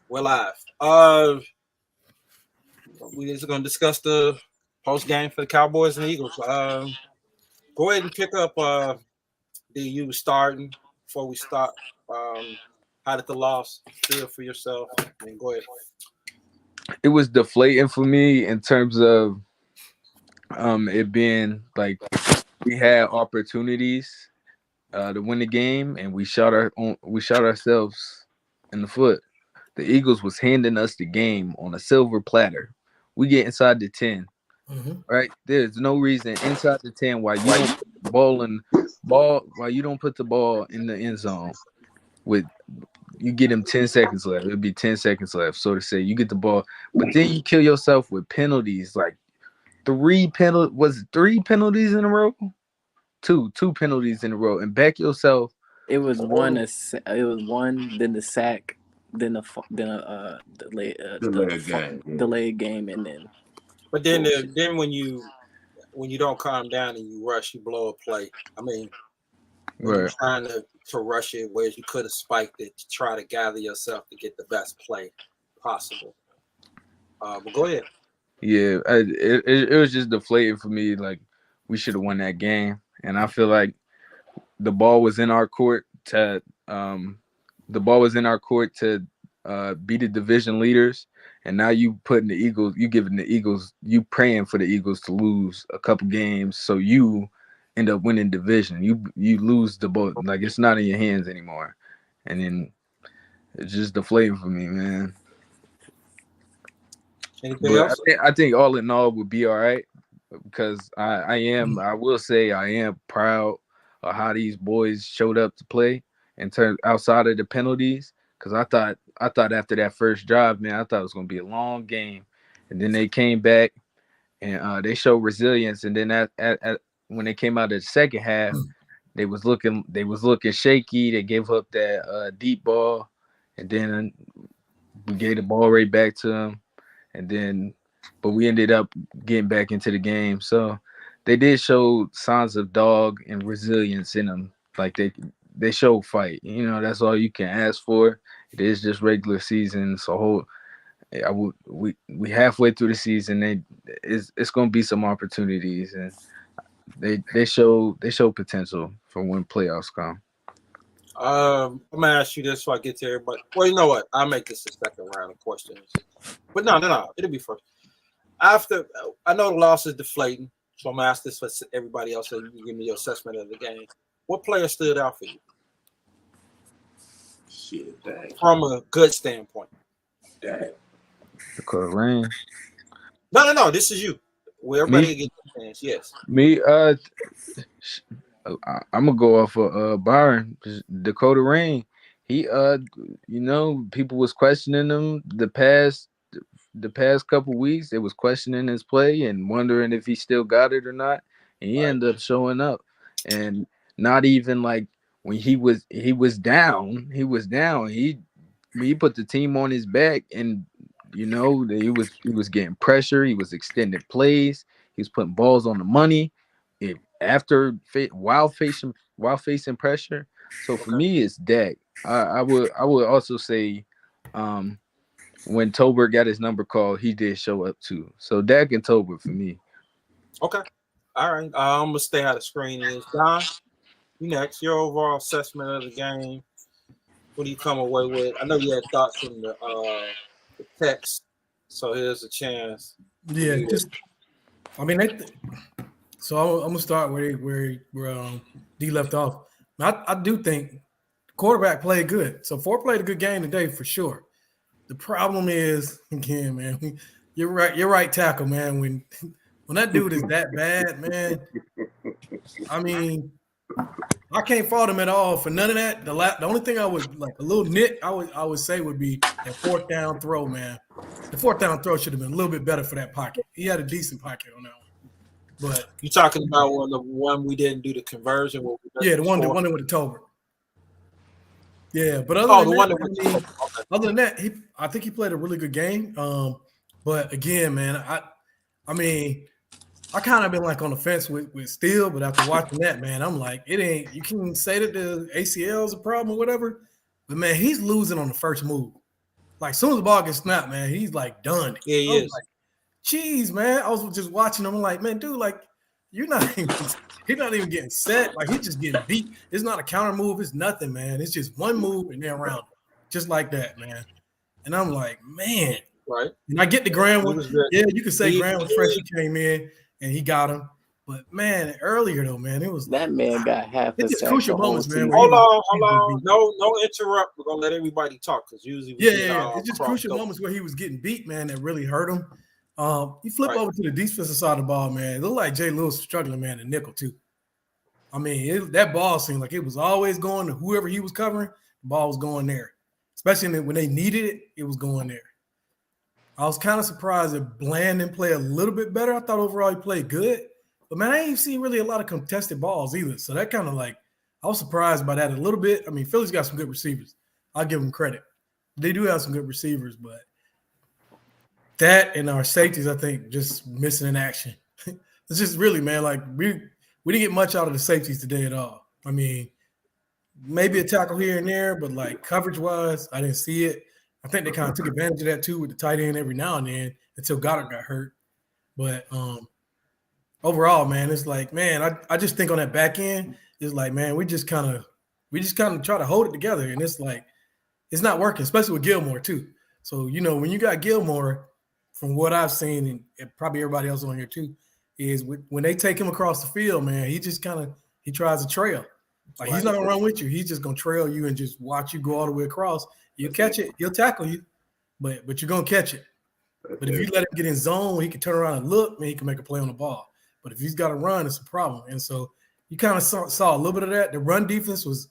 We're live. We just gonna discuss the post game for the Cowboys and Eagles. Go ahead and pick up. You starting before we start. How did the loss feel for yourself? And go ahead. It was deflating for me in terms of it being like we had opportunities to win the game and we shot ourselves in the foot. The Eagles was handing us the game on a silver platter. We get inside the 10, Mhm. right? There's no reason inside the 10 why you don't put the why you don't put the ball in the end zone with you get him 10 seconds left. It'll be 10 seconds left. So to say, you get the ball, but then you kill yourself with penalties. Like three penalties in a row? Two penalties in a row, and back yourself. It was all one. the- It was one. Then the sack. Then a Delayed game. delayed game, and then But then, bullshit. when you don't calm down and you rush, you blow a play. I mean, when you're Right. trying to rush it, where you could have spiked it to try to gather yourself to get the best play possible. But go ahead. Yeah, it was just deflating for me. Like we should have won that game, and I feel like the ball was in our court to the ball was in our court to be the division leaders, and now you putting the Eagles, you giving the Eagles, you praying for the Eagles to lose a couple games, so you end up winning division. You lose the ball, like it's not in your hands anymore, and then it's just deflating for me, man. Anything But else? I think all in all would be all right because I will say I am proud of how these boys showed up to play in terms outside of the penalties. Because I thought after that first drive, man, I thought it was gonna be a long game, and then they came back and they showed resilience. And then when they came out of the second half, they was looking shaky. They gave up that deep ball, and then we gave the ball right back to them, and then but we ended up getting back into the game. So they did show signs of dog and resilience in them. Like they show fight. That's all you can ask for. It is just regular season. So we halfway through the season. It's gonna be some opportunities, and they show potential for when playoffs come. I'm gonna ask you this so I get to everybody. Well, you know what? I'll make this the second round of questions. But no. It'll be first. After I know the loss is deflating, so I'm gonna ask this for everybody else so you can give me your assessment of the game. What player stood out for you Shit, dang. from a good standpoint? Dang. Dakota Rain. No. This is you. Where everybody Me, get the chance. Yes. me. I'm gonna go off of Byron, Dakota Rain. He people was questioning him the past couple weeks. They was questioning his play and wondering if he still got it or not. And he All right. ended up showing up, and not even like when he was down. He was down. He put the team on his back, and he was getting pressure. He was extending plays. He was putting balls on the money. While facing pressure. So for Okay. me, it's Dak. I would also say, um, when Tolbert got his number called, he did show up too. So Dak and Tolbert for me. Okay. All right. I'm gonna stay how the screen is. Don, you next. Your overall assessment of the game. What do you come away with? I know you had thoughts in the text, so here's a chance for Yeah, you to. just I mean, so I'm gonna start where D left off. I do think the quarterback played good. So Ford played a good game today for sure. The problem is again, man. You're right. You're right. Tackle, man. When that dude is that bad, man. I mean, I can't fault him at all for none of that. The only thing I would like a little nit I would say would be that fourth down throw, man. The fourth down throw should have been a little bit better for that pocket. He had a decent pocket on that one, but You talking about one we didn't do the conversion? What we yeah, missed the the one score? with the Tolbert. Yeah, but other Oh, than the that, one that man, went. I mean, Okay. other than that, I think he played a really good game. But again, man, I mean, I kind of been like on the fence with Steele, but after watching that, man, I'm like, it ain't. You can say that the ACL is a problem or whatever, but man, he's losing on the first move. Like, as soon as the ball gets snapped, man, he's like done. Yeah, he I was is. like, geez, man. I was just watching him. I'm like, man, dude, like, you're not even he's not even getting set. Like, he's just getting beat. It's not a counter move. It's nothing, man. It's just one move and then around. Just like that, man. And I'm like, man. Right. And I get the Graham one. Yeah, you could say He- Graham was fresh. He came in and he got him. But man, earlier though, man, it was That man got half a it's just sack crucial the whole moments, man. season. where Hold he was- on. No interrupt. We're gonna let everybody talk because usually we get Yeah. all It's just crossed crucial over. moments where he was getting beat, man, that really hurt him. You flip Right. over to the defensive side of the ball, man. It looked like Jay Lewis was struggling, man, in nickel too. I mean, that ball seemed like it was always going to whoever he was covering. The ball was going there, especially when they needed it. It was going there. I was kind of surprised that Bland didn't play a little bit better. I thought overall he played good, but man, I ain't seen really a lot of contested balls either. So that kind of like I was surprised by that a little bit. I mean, Philly's got some good receivers. I'll give them credit. They do have some good receivers, but that and our safeties, I think, just missing in action. It's just really, man, like we didn't get much out of the safeties today at all. I mean, maybe a tackle here and there, but like coverage wise, I didn't see it. I think they kind of took advantage of that too with the tight end every now and then until Goddard got hurt. But overall, man, it's like, man, I just think on that back end, it's like, man, we just kind of try to hold it together, and it's like it's not working, especially with Gilmore too. So when you got Gilmore, from what I've seen, and probably everybody else on here too, is when they take him across the field, man, he just he tries to trail. Like he's not gonna run with you. He's just gonna trail you and just watch you go all the way across. You catch it, he'll tackle you, but you're gonna catch it. But if you let him get in zone, he can turn around and look, man, he can make a play on the ball. But if he's got to run, it's a problem. And so you kind of saw a little bit of that. The run defense was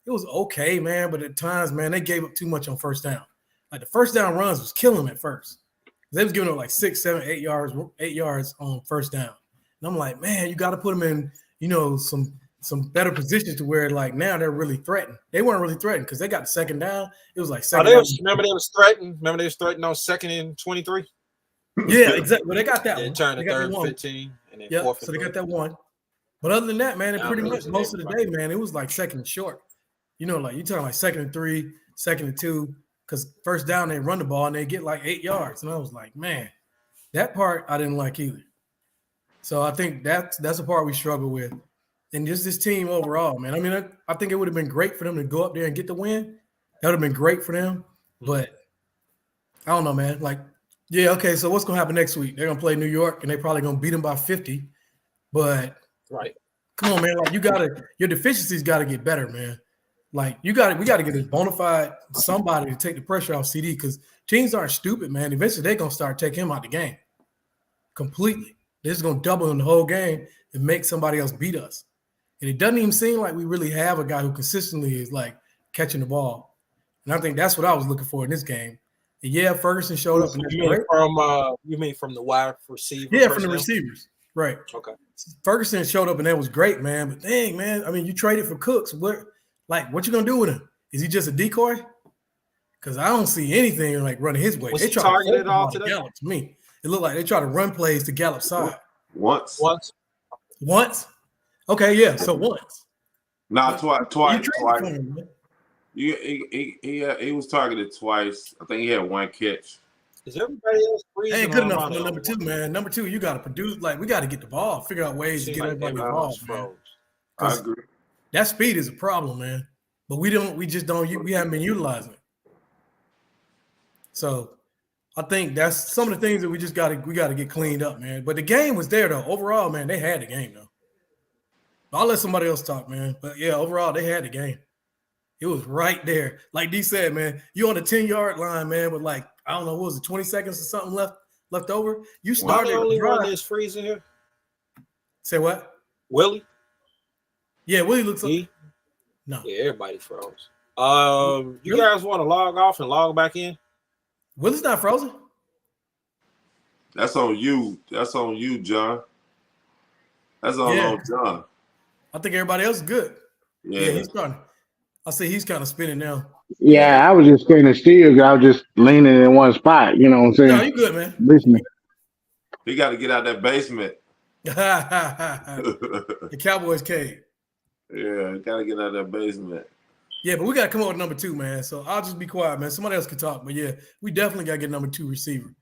okay, man, but at times, man, they gave up too much on first down. Like the first down runs was killing them at first. They was giving up like 6, 7, 8 yards on first down. And I'm like, man, you got to put them in, some better positions to where like now they're really threatened. They weren't really threatened because they got the second down. It was like second down. Remember they was threatened. Remember they was threatened on 2nd and 23. Yeah, exactly. Well, they got that They one. turned They to got 3rd that and one. 15, and then Yeah, 4th. so they got that one. But other than that, man, it Now pretty they're much losing most of the everybody. day, man, it was like second and short. Like you're talking like 2nd and 3, 2nd and 2, because first down they run the ball and they get like 8 yards. And I was like, man, that part I didn't like either. So I think that's a part we struggle with. And just this team overall, man. I mean, I think it would have been great for them to go up there and get the win. That would have been great for them. But I don't know, man. Like, yeah, okay, so what's going to happen next week? They're going to play New York, and they're probably going to beat them by 50. But Right. come on, man. Like, your deficiencies got to get better, man. Like, we got to get this bona fide somebody to take the pressure off CD because teams aren't stupid, man. Eventually, they're going to start taking him out the game completely. They're just going to double in the whole game and make somebody else beat us. And it doesn't even seem like we really have a guy who consistently is like catching the ball. And I think that's what I was looking for in this game. And yeah, Ferguson showed up. And that's great. You mean from the wide receiver? Yeah, from the receivers. Right. Okay. Ferguson showed up and that was great, man. But dang, man, I mean, you traded for Cooks. What you gonna do with him? Is he just a decoy? Because I don't see anything like running his way. Was They he try targeted to all today? Gallup to me. It looked like they try to run plays to Gallup side. Once. Once? Okay, yeah. So once. Not twice. You traded for him, man. He was targeted twice. I think he had one catch. Is everybody else freezing? Ain't good enough for number 2, man. Number 2, you got to produce. Like we got to get the ball. Figure out ways to get everybody involved, man. I agree. That speed is a problem, man. But we haven't been utilizing it. So I think that's some of the things that we got to get cleaned up, man. But the game was there though. Overall, man, they had the game though. I'll let somebody else talk, man. But yeah, overall, they had the game. It was right there. Like D said, man, you on the 10-yard line, man, with like, I don't know, what was it, 20 seconds or something left over? You started. Why the only one that's freezing here? Say what? Willie? Yeah, Willie looks like. No. Yeah, everybody froze. You guys want to log off and log back in? Willie's not frozen. That's on you. That's on you, John. That's on John. I think everybody else is good. Yeah, he's starting. I see he's kind of spinning now. Yeah, I was just spinning still. I was just leaning in one spot. You know what I'm saying? No, you good, man. Listening. he got to get out that basement. The Cowboys cave. Yeah, got to get out that basement. Yeah, but we got to come up with number 2, man. So I'll just be quiet, man. Somebody else can talk. But yeah, we definitely got to get number 2 receiver.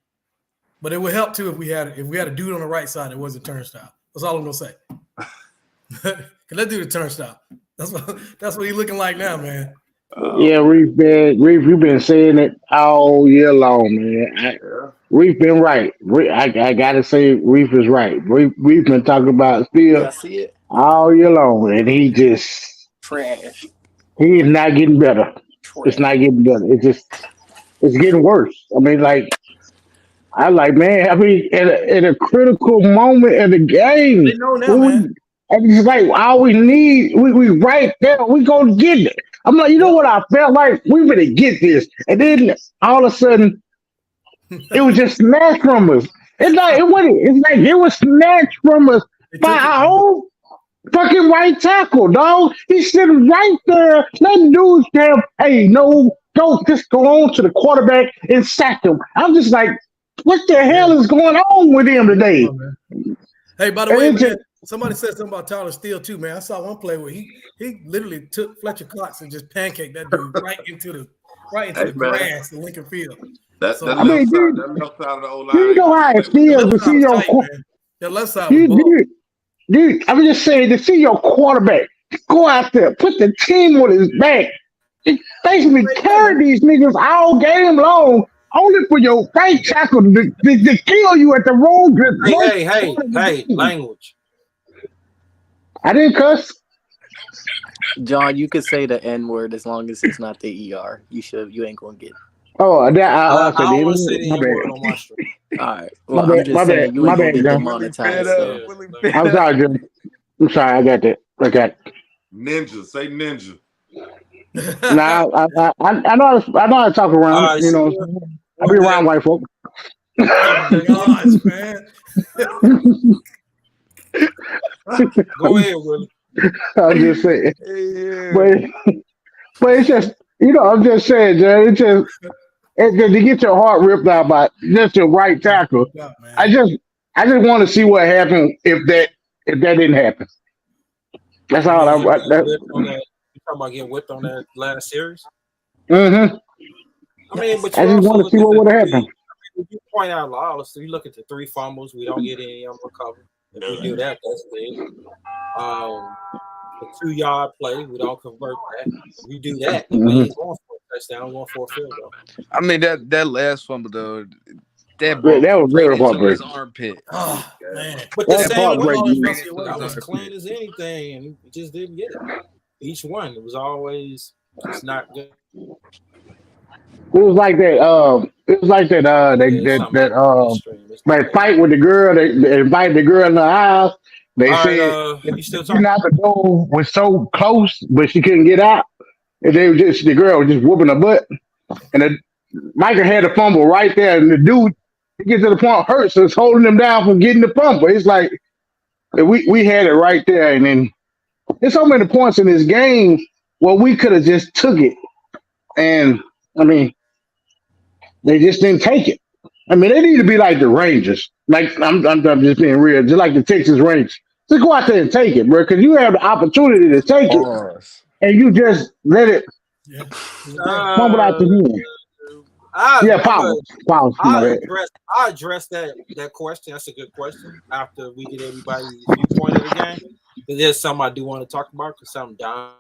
But it would help too if we had a dude on the right side that wasn't turnstile. That's all I'm gonna say. Let's do the turnstile. That's what he's looking like now, man. Yeah, Reef, you've been saying it all year long, man. Reef been right. I gotta say, Reef is right. Reef been talking about Y'all still see it? all year long, and he is not getting better. It's not getting better. It's getting worse. I mean, man, in a critical moment of the game, They know now, man. and it's like all we need, we right there, we gonna get it. I'm like, you know what I felt like? We better get this. And then all of a sudden, it was just snatched from us. It's like it was snatched from us by our own fucking right tackle, dog. He's sitting right there. Let dudes tell, hey, no, don't just go on to the quarterback and sack him. I'm just like, what the hell is going on with him today? Hey, by the way, man, somebody said something about Tyler Steele too, man. I saw one play where he literally took Fletcher Cox and just pancaked that dude right into the grass in Lincoln Field. That left side of the O-line. You know how it feels to see your the left side was dude, I'm just saying to see your quarterback go out there, put the team on his back, basically carry these niggas all game long, only for your right tackle to kill you at the wrong. Hey, language. I didn't cuss. John, you could say the N word as long as it's not the ER. You ain't gonna get it. Oh, I don't want to say the word on my stream. All right. Well, I'm just saying you ain't gonna get demonetized. I'm sorry, Jim. I'm sorry. I got that. I got it. Ninja. Say ninja. Now I know how to talk around. You know, I be around white folk. Gosh, man. Go ahead, Willie. I'm just saying. But it's just, I'm just saying, Jay. It's just to get your heart ripped out by just your right tackle. I just want to see what happened if that didn't happen. That's all. You talking about getting whipped on that last series? Mm-hmm. I mean, but I just want to see what would happen. You point out lawless. You look at the 3 fumbles. We don't get any of them recovered. If we do that, that's big. The 2-yard play, we don't convert that. If we do that, we ain't going for a touchdown, going for a field goal. I mean that last fumble though, that was very into his heartbreaking. armpit. Oh man! But the That's same way, heartbreaking. it was as clean as anything, and we just didn't get it. Each one, it was always just not good. It was like that. That fight with the girl. They invited the girl in the house. They said the door was so close, but she couldn't get out. And the girl was just whooping her butt. And Micah had a fumble right there, and the dude, he gets to the point hurt, so it's holding him down from getting the fumble. It's like we had it right there, and then there's so many points in this game where we could have just took it, and I mean, they just didn't take it. I mean, they need to be like the Rangers. Like I'm just being real, just like the Texas Rangers. Just go out there and take it, bro, because you have the opportunity to take it, and you just let it fumble out the hand. I address that question. That's a good question. After we get everybody's viewpoint of the game, there's something I do want to talk about because something down.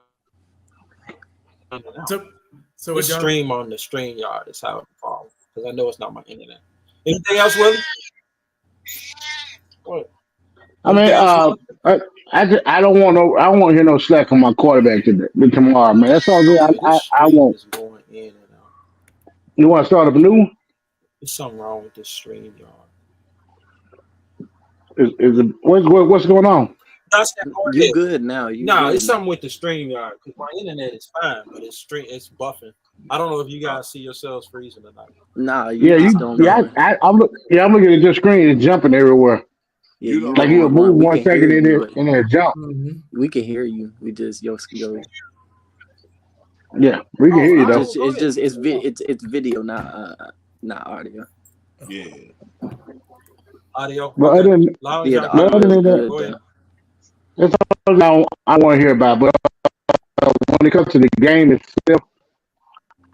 So the stream on the StreamYard is how it falls because I know it's not my internet. Anything else, Willie? What? I mean, I don't want to hear no slack on my quarterback tomorrow, man. That's all good. I won't. Going in and out. You want to start up anew? There's something wrong with this StreamYard. What's going on? You good now? It's something with the StreamYard because my internet is fine, but it's buffing. I don't know if you guys see yourselves freezing or not. Nah, I'm looking at your screen and jumping everywhere. Yeah, like you'll move 1 second in there and then jump. Mm-hmm. We can hear you. We just yo. Yeah, we can hear you though. It's video, not audio. Yeah. Audio. But other than that, that's all I want to hear about. But when it comes to the game itself.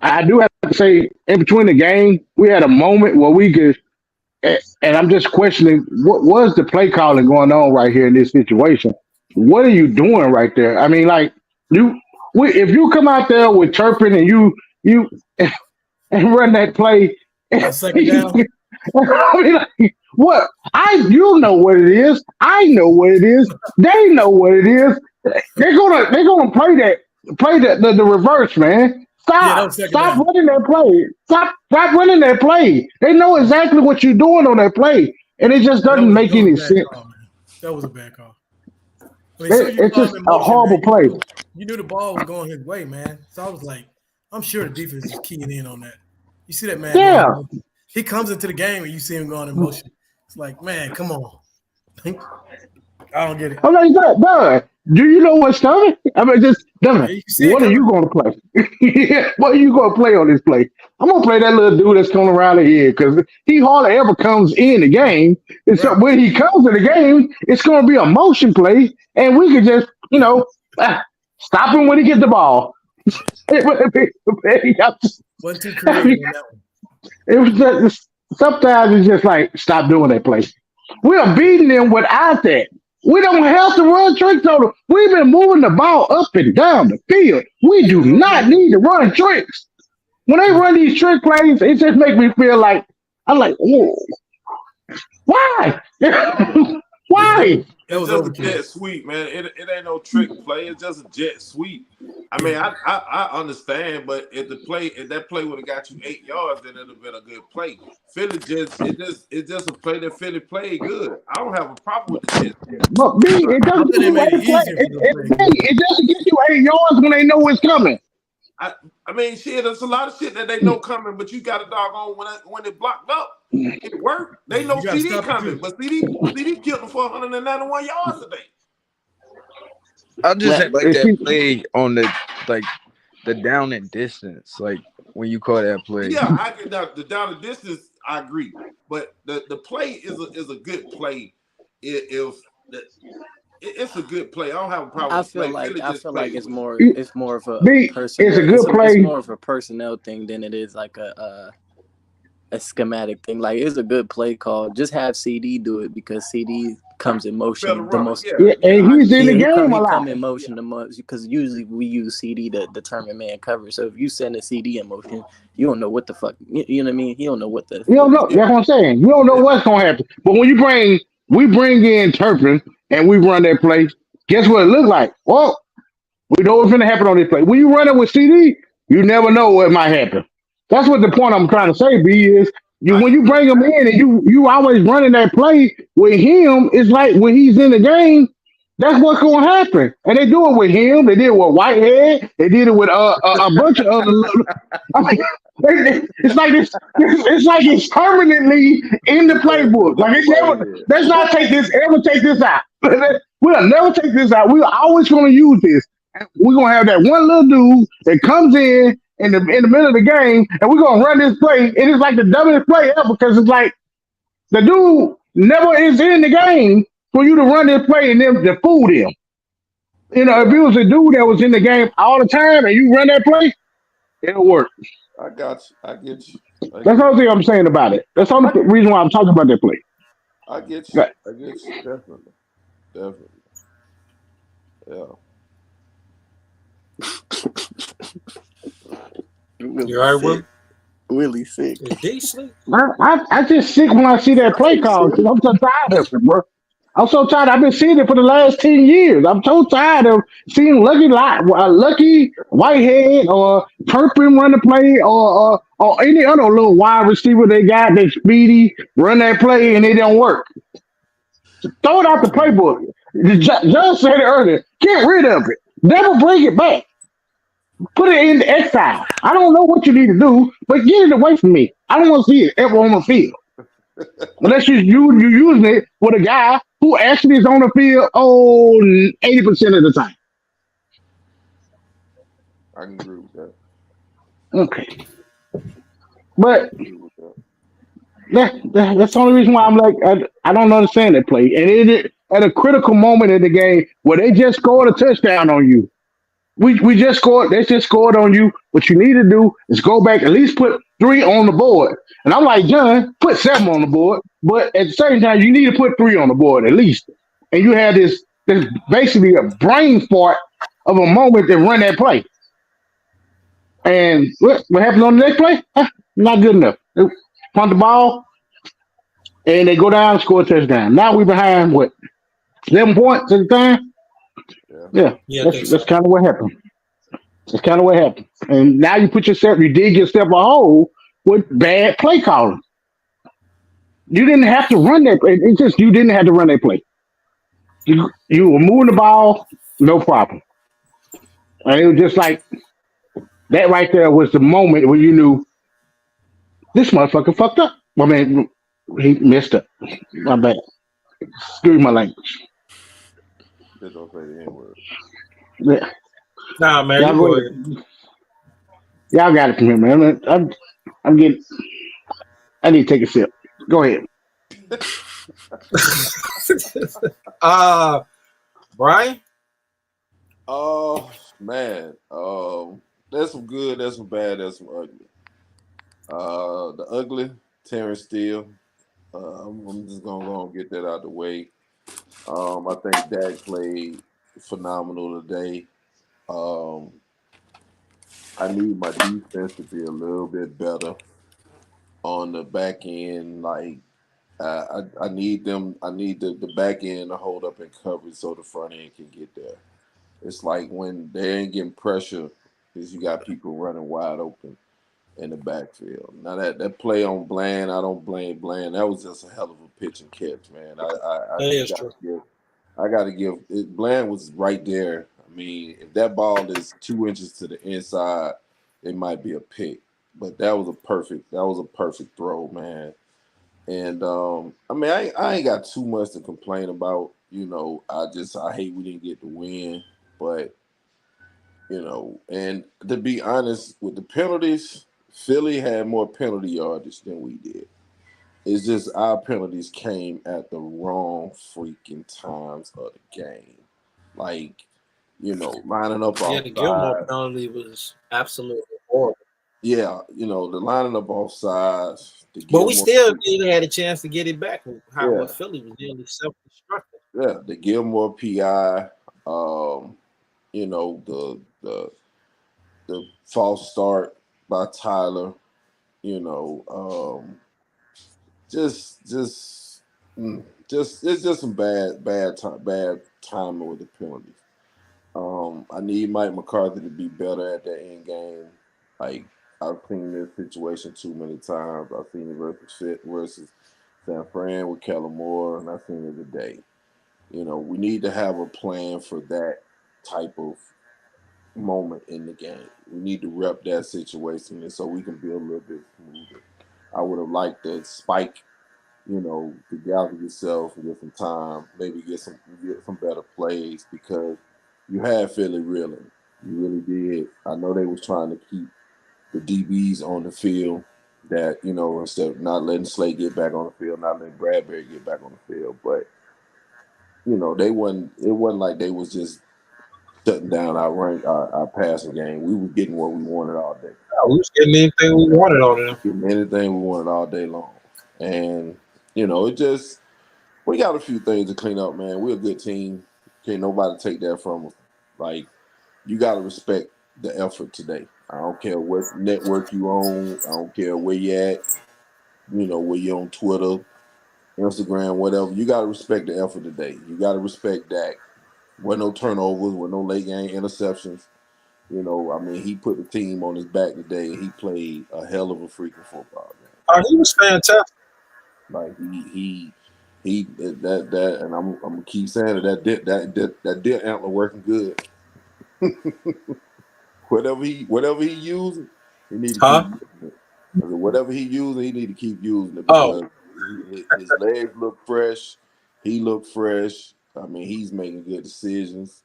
I do have to say, in between the game, we had a moment where we could, and I'm just questioning what was the play calling going on right here in this situation. What are you doing right there? I mean, like if you come out there with Turpin and you and run that play, A second down. I mean, like, what? You know what it is. I know what it is. They know what it is. They're gonna play the reverse, man. Stop running that play. Stop running that play. They know exactly what you're doing on that play, and it just doesn't make any sense. That was a bad call. I mean, it's just a horrible play. You knew the ball was going his way, man. So I was like, I'm sure the defense is keying in on that. You see that, man? Yeah. He comes into the game and you see him going in motion. It's like, man, come on. I don't get it. I'm like, bro, do you know what's coming? I mean, just what are you going to play? What are you going to play on this play? I'm going to play that little dude that's coming around the here because he hardly ever comes in the game. And so when he comes in the game, it's going to be a motion play, and we could just, stop him when he gets the ball. Wasn't too creative on that one. It was just, sometimes it's just like, stop doing that play. We are beating them without that. We don't have to run tricks on them. We've been moving the ball up and down the field. We do not need to run tricks. When they run these trick plays, it just makes me feel like, I'm like, whoa. Why? Why? It's just a jet sweep, man. It ain't no trick play. It's just a jet sweep. I mean, I understand, but if that play would have got you 8 yards, then it'd have been a good play. Philly it's just a play that Philly played good. I don't have a problem with the jet. But it doesn't get you 8 it doesn't get you 8 yards when they know it's coming. I mean, shit, there's a lot of shit that they know coming, but you got a doggone when it blocked up, it worked. They know CD coming, but CD killed him for 191 yards today. I just like that play on the down and distance, like when you call that play. Yeah, I get the down and distance. I agree, but the play is a good play. It's a good play. I don't have a problem. I feel like it's more of a it's a good play. It's more of a personnel thing than it is like a schematic thing. Like it's a good play call. Just have CD do it because CD comes in motion the most. Yeah, and he's in the game a lot. Come in motion the most because usually we use CD to determine man coverage. So if you send a CD in motion, you don't know what the fuck. You know what I mean? You don't know what the. You don't know. That's what I'm saying. You don't know what's gonna happen. But when we bring in Turpin and we run that play, guess what it looks like? Well, we know what's going to happen on this play. When you run it with CD, you never know what might happen. That's what the point I'm trying to say, B, is when you bring him in and you always running that play with him, it's like when he's in the game, that's what's going to happen. And they do it with him. They did it with Whitehead. They did it with a bunch of other. I mean, it's like it's permanently in the playbook. Like let's not ever take this out. We'll never take this out. We're always going to use this. We're going to have that one little dude that comes in the middle of the game, and we're going to run this play. It is like the dumbest play ever because it's like the dude never is in the game for you to run this play and then to fool them. You know, if it was a dude that was in the game all the time and you run that play, it'll work. I got you. I get you. That's the only thing I'm saying about it. That's the only reason why I'm talking about that play. I get you. Right. I get you. Definitely. Yeah. You all right, Will? Willie sick. Is he sleep? I just sick when I see that play call because I'm so tired of it, bro. I'm so tired. I've been seeing it for the last 10 years. I'm so tired of seeing Lucky Whitehead or Turpin run the play or any other little wide receiver they got that's speedy, run that play, and it don't work. Throw it out the playbook. John said it earlier. Get rid of it. Never bring it back. Put it in exile. I don't know what you need to do, but get it away from me. I don't want to see it ever on the field. Unless you're using it with a guy who actually is on the field 80% of the time. I can agree with that. Okay. But that's the only reason why I'm like, I don't understand that play. And it at a critical moment in the game where they just scored a touchdown on you. We just scored. They just scored on you. What you need to do is go back, at least put 3 on the board. And I'm like, John, put 7 on the board. But at the same time, you need to put 3 on the board at least. And you had this basically a brain fart of a moment to run that play. And what happened on the next play? Not good enough. They punt the ball, and they go down and score a touchdown. Now we behind what 7 points at the time. Yeah. Yeah, Yeah, I think that's so. kind of what happened. That's kind of what happened. And now you dig yourself a hole with bad play calling. You didn't have to run that. It's just you didn't have to run that play. You were moving the ball, no problem. And it was just like that right there was the moment where you knew this motherfucker fucked up. I mean, he messed up. My bad. Excuse my language. Just don't say the N word. Yeah. Nah, man, Y'all you go go ahead. ahead. Y'all got it from him, man. I'm getting. I need to take a sip. Go ahead. Brian. Oh man, that's some good, that's some bad, that's some ugly. The ugly, Terrence Steele. I'm just gonna go and get that out of the way. I think Dak played phenomenal today. Um, I need my defense to be a little bit better on the back end. Like I need them. I need the back end to hold up in coverage so the front end can get there. It's like when they ain't getting pressure, is you got people running wide open in the backfield. Now that play on Bland, I don't blame Bland. That was just a hell of a pitch and catch, man. I That just is got true. to give. I got to give. Bland was right there. I mean, if that ball is 2 inches to the inside, it might be a pick. But that was a perfect. That was a perfect throw, man. And I mean, I ain't got too much to complain about. I hate we didn't get the win, but and to be honest, with the penalties, Philly had more penalty yardage than we did. It's just our penalties came at the wrong freaking times of the game. Like, lining up Yeah, the Gilmore offside. penalty was absolutely horrible. Yeah, the lining up offsides, the But we Gilmore. still didn't had a chance to get it back. How Yeah, what Philly was nearly self-destructive. yeah, the Gilmore PI. Um, the false start by Tyler. You know, just just just it's just some bad timing with the penalties. I need Mike McCarthy to be better at that end game. Like I've seen this situation too many times. I've seen it versus San Fran with Kellen Moore, and I've seen it today. We need to have a plan for that type of moment in the game. We need to rep that situation, and so we can be a little bit smoother. I would have liked to spike, to gather yourself and get some time, maybe get some better plays because you had Philly reeling. You really did. I know they was trying to keep the DBs on the field. That instead of not letting Slay get back on the field, not letting Bradbury get back on the field, but they wasn't. It wasn't like they was just shutting down our passing game. We were getting what we wanted all day. We was getting anything we wanted on them. Getting anything we wanted all day long. And, it just we got a few things to clean up, man. We're a good team. Can't nobody take that from us. Like, you gotta respect the effort today. I don't care what network you on, I don't care where you at, where you on Twitter, Instagram, whatever. You gotta respect the effort today. You gotta respect Dak. With no turnovers, with no late game interceptions. I mean, he put the team on his back today. He played a hell of a freaking football game. Oh, he was fantastic. Like he that and I'm gonna keep saying it. That deer antler working good. whatever he using, he need to keep Huh? using it. I said, whatever he using, he need to keep using it Oh, because his legs look fresh. He looked fresh. I mean, he's making good decisions.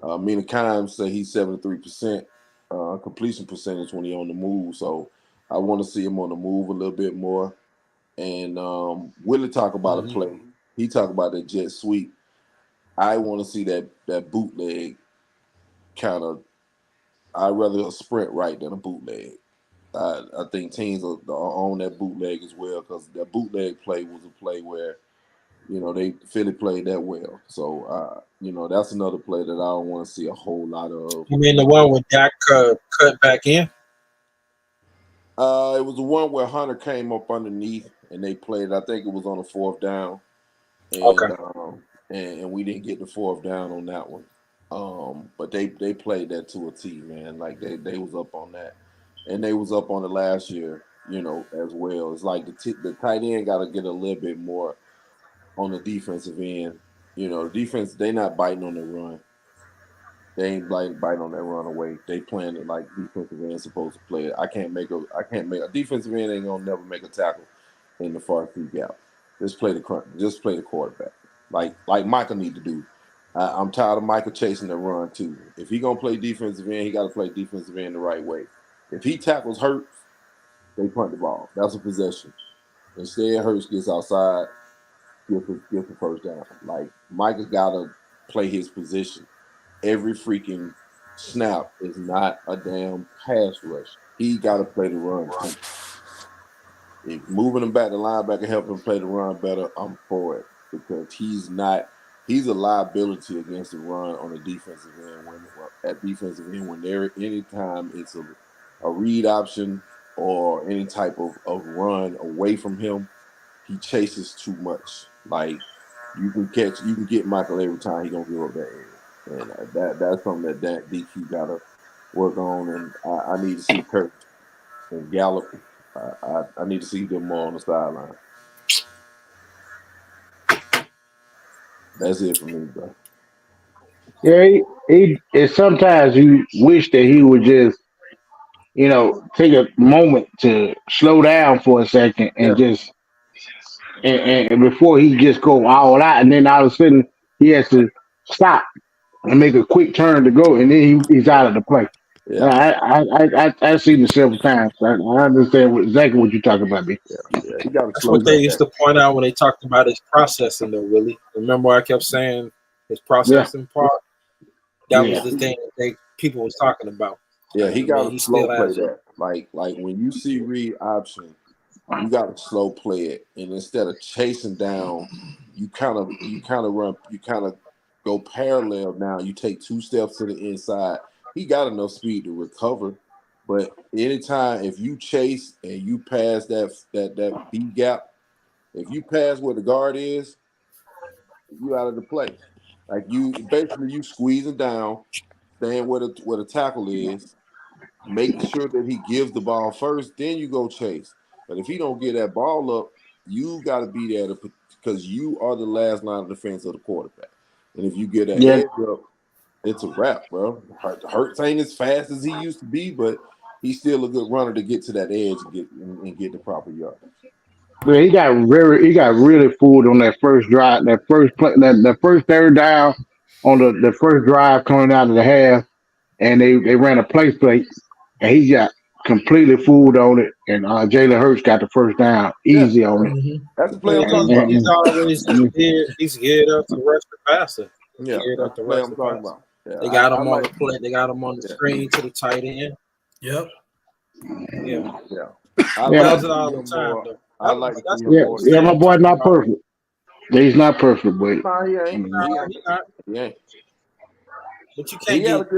Mina Kimes say he's 73% completion percentage when he on the move. So I want to see him on the move a little bit more. And Willie talk about a play. He talk about that jet sweep. I want to see that bootleg kind of I'd rather a sprint right than a bootleg. I think teams are on that bootleg as well because that bootleg play was a play where they Philly played that well. So that's another play that I don't want to see a whole lot of. You mean the one where Dak cut back in? It was the one where Hunter came up underneath and they played. I think it was on the fourth down, and and we didn't get the fourth down on that one. But they played that to a T, man. Like they was up on that, and they was up on it last year, as well. It's like the tight end got to get a little bit more on the defensive end. The defense, they not biting on the run. They ain't biting on that run away. They playing it like defensive end supposed to play it. I can't make a defensive end ain't gonna never make a tackle in the far field gap. Just play the quarterback. Like Michael need to do. I'm tired of Michael chasing the run too. If he gonna play defensive end, he got to play defensive end the right way. If he tackles Hurts, they punt the ball. That's a possession. Instead, Hurts gets outside, gets the first down. Like Michael got to play his position. Every freaking snap is not a damn pass rush. He got to play the run too. If moving him back to linebacker, helping him play the run better, I'm for it because he's a liability against the run on the defensive end. When there anytime it's a read option or any type of run away from him, he chases too much. Like you can get Michael every time he gonna give up that area. And that's something that DQ got to work on, and I need to see Kirk and Gallup. I need to see them more on the sideline. That's it for me, bro. Yeah, sometimes you wish that he would just, take a moment to slow down for a second and just and before he just go all out, and then all of a sudden he has to stop and make a quick turn to go, and then he's out of the play. Yeah. I've seen it several times. I understand exactly what you're talking about, B. Yeah, he got to That's slow what they down. used to point out when they talked about his processing, though, Willie. Remember I kept saying his processing part? That was the thing that people was talking about. Yeah, he got to slow play that. Like when you see read option, you got to slow play it, and instead of chasing down, you kind of go parallel. Now you take 2 steps to the inside. He got enough speed to recover, but anytime if you chase and you pass that B gap, if you pass where the guard is, you out of the play. Like you squeezing down, staying where the tackle is, making sure that he gives the ball first, then you go chase. But if he don't get that ball up, you got to be there because you are the last line of defense of the quarterback. And if you get that edge up, it's a wrap, bro. Hurts ain't as fast as he used to be, but he's still a good runner to get to that edge and get the proper yardage. But he got really fooled on that first drive, that first third down on the first drive coming out of the half, and they ran a play, and he got completely fooled on it, and Jalen Hurts got the first down easy on it. Mm-hmm. That's the play I'm talking about. He's always he's geared up to rush the passer. Yeah, that's the play I'm talking about. Yeah, they got him on the play. They got him on the screen to the tight end. Yep. Yeah. I does it all the time, though. I like my boy's not perfect. He's not perfect, but he ain't. He ain't. But you can't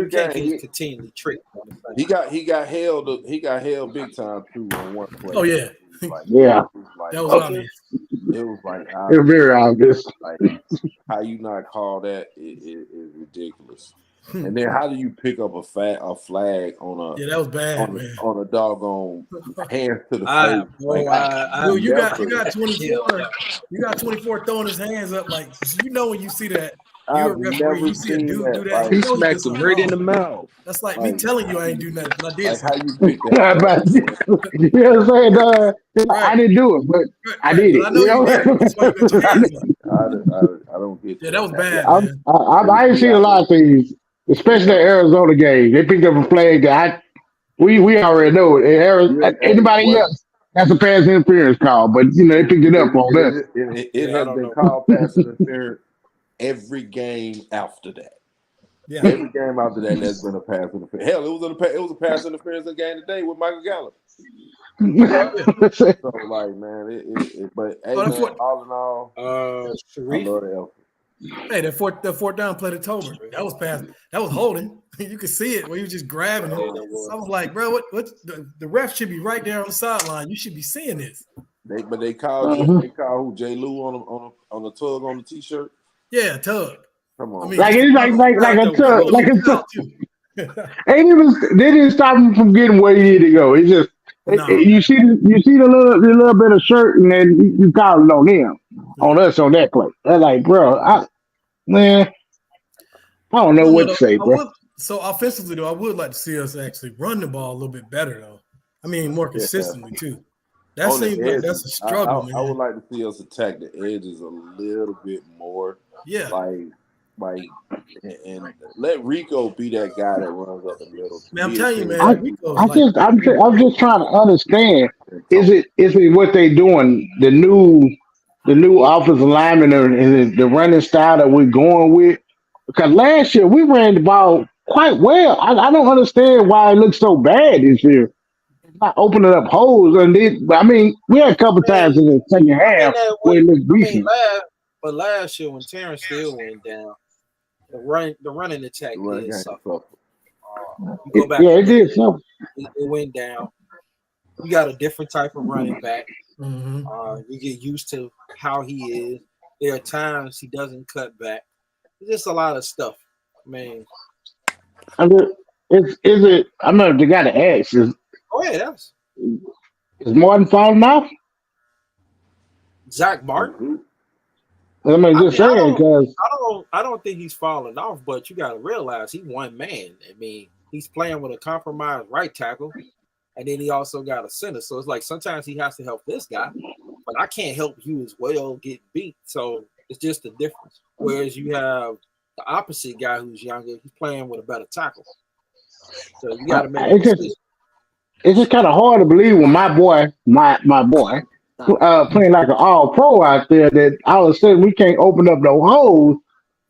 continually trick. He got held big time too on one play. Oh yeah. That was obvious. It was like it was very obvious. Like how you not call that is ridiculous. And then how do you pick up a flag on that was bad, man. On a doggone hands to the face? Dude, you got 24. You got 24 throwing his hands up like when you see that. You're a referee. You see a dude do that. He smacked him right in the mouth. That's like me telling you I ain't do nothing. But I did. Like how you pick that? You know what I'm saying? I didn't do it, but I did it. I know you did. That's why you got your hands up. I don't get. Yeah, that was bad. I ain't seen a lot of things, especially the Arizona game. They picked up a flag that we already know it. Anybody else? That's a pass interference call, but they picked it up on that. It has been called pass interference every game after that. Yeah. Every game after that, that's been a pass interference. Hell, it was a pass interference in the game today with Michael Gallup. So like, man, but hey, man, all in all, I Sharif. love the effort. Hey, that fourth down play to Tolbert. That was pass. That was holding. You could see it where you just grabbing him. So I was like, bro, what the ref should be right there on the sideline. You should be seeing this. They called who J. Lou on the tug on the t-shirt. Yeah, tug. Come on, I mean, like it's like a tug, like a tug. too. They didn't stop him from getting where he needed to go. It's just you see the little bit of shirt, and then you call it on him, on us on that play. They're like, bro, I don't know what to say, bro. So offensively, though, I would like to see us actually run the ball a little bit better, though. I mean, more consistently too. That seems like that's a struggle, man. I would like to see us attack the edges a little bit more. Yeah, like, and let Rico be that guy that runs up the middle. Man, I'm telling you, man. I'm just trying to understand. Is it what they doing? The new offensive lineman and the running style that we're going with? Because last year we ran the ball quite well. I don't understand why it looks so bad this year. It's not opening up holes, and we had a couple times in the second half where it looked decent. But last year when Terrence Steele went down, the running attack did suffer. It did suffer. It went down. You got a different type of running back. Mm-hmm. You get used to how he is. There are times he doesn't cut back. It's just a lot of stuff. I mean, is it? I know they got to ask. Is Martin falling off? Zach Martin. I saying because I don't think he's falling off, but you got to realize he's one man. I mean, he's playing with a compromised right tackle, and then he also got a center. So it's like sometimes he has to help this guy, but I can't help you as well get beat. So it's just a difference. Whereas you have the opposite guy who's younger, he's playing with a better tackle. So you got to make a decision. It's just kind of hard to believe when my boy, playing like an all-pro out there, that all of a sudden we can't open up no holes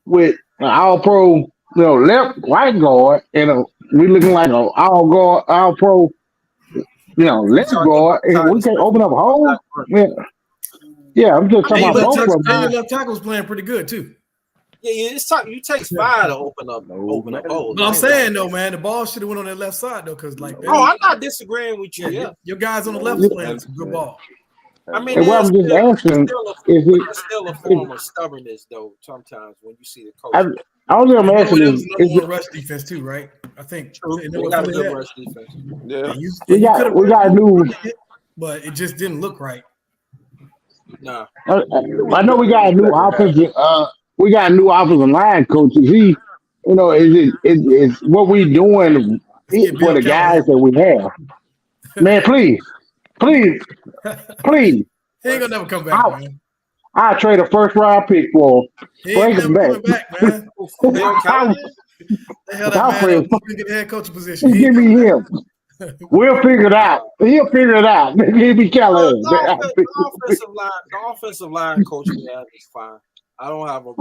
with an all-pro, left right guard, and we looking like an all-pro, left guard, and we can't open up holes. Yeah, I'm just talking about both of them. Your left tackle's playing pretty good too. Yeah, you take 5 to open up holes. But I'm saying though, man, the ball should have went on that left side though, because like I'm not disagreeing with you. Yeah, your guys on the left is playing some good ball. I mean, and what I'm just asking is it's still a form of stubbornness though. Sometimes when you see the coach, all I'm asking is it rush defense too, right? I think we got a good rush defense. Yeah, we got a new, but it just didn't look right. Nah, I know we got a new offensive. We got a new offensive line coach. Is he? Is what we doing for the guys that we have? Man, please. He ain't gonna never come back, man. I'll trade a first round pick for him. He ain't never coming back, man. They held that man up to get the head coaching position. Give me him. We'll figure it out. He'll figure it out. Give me Callahan. The offensive line coach we have is fine. I don't have a.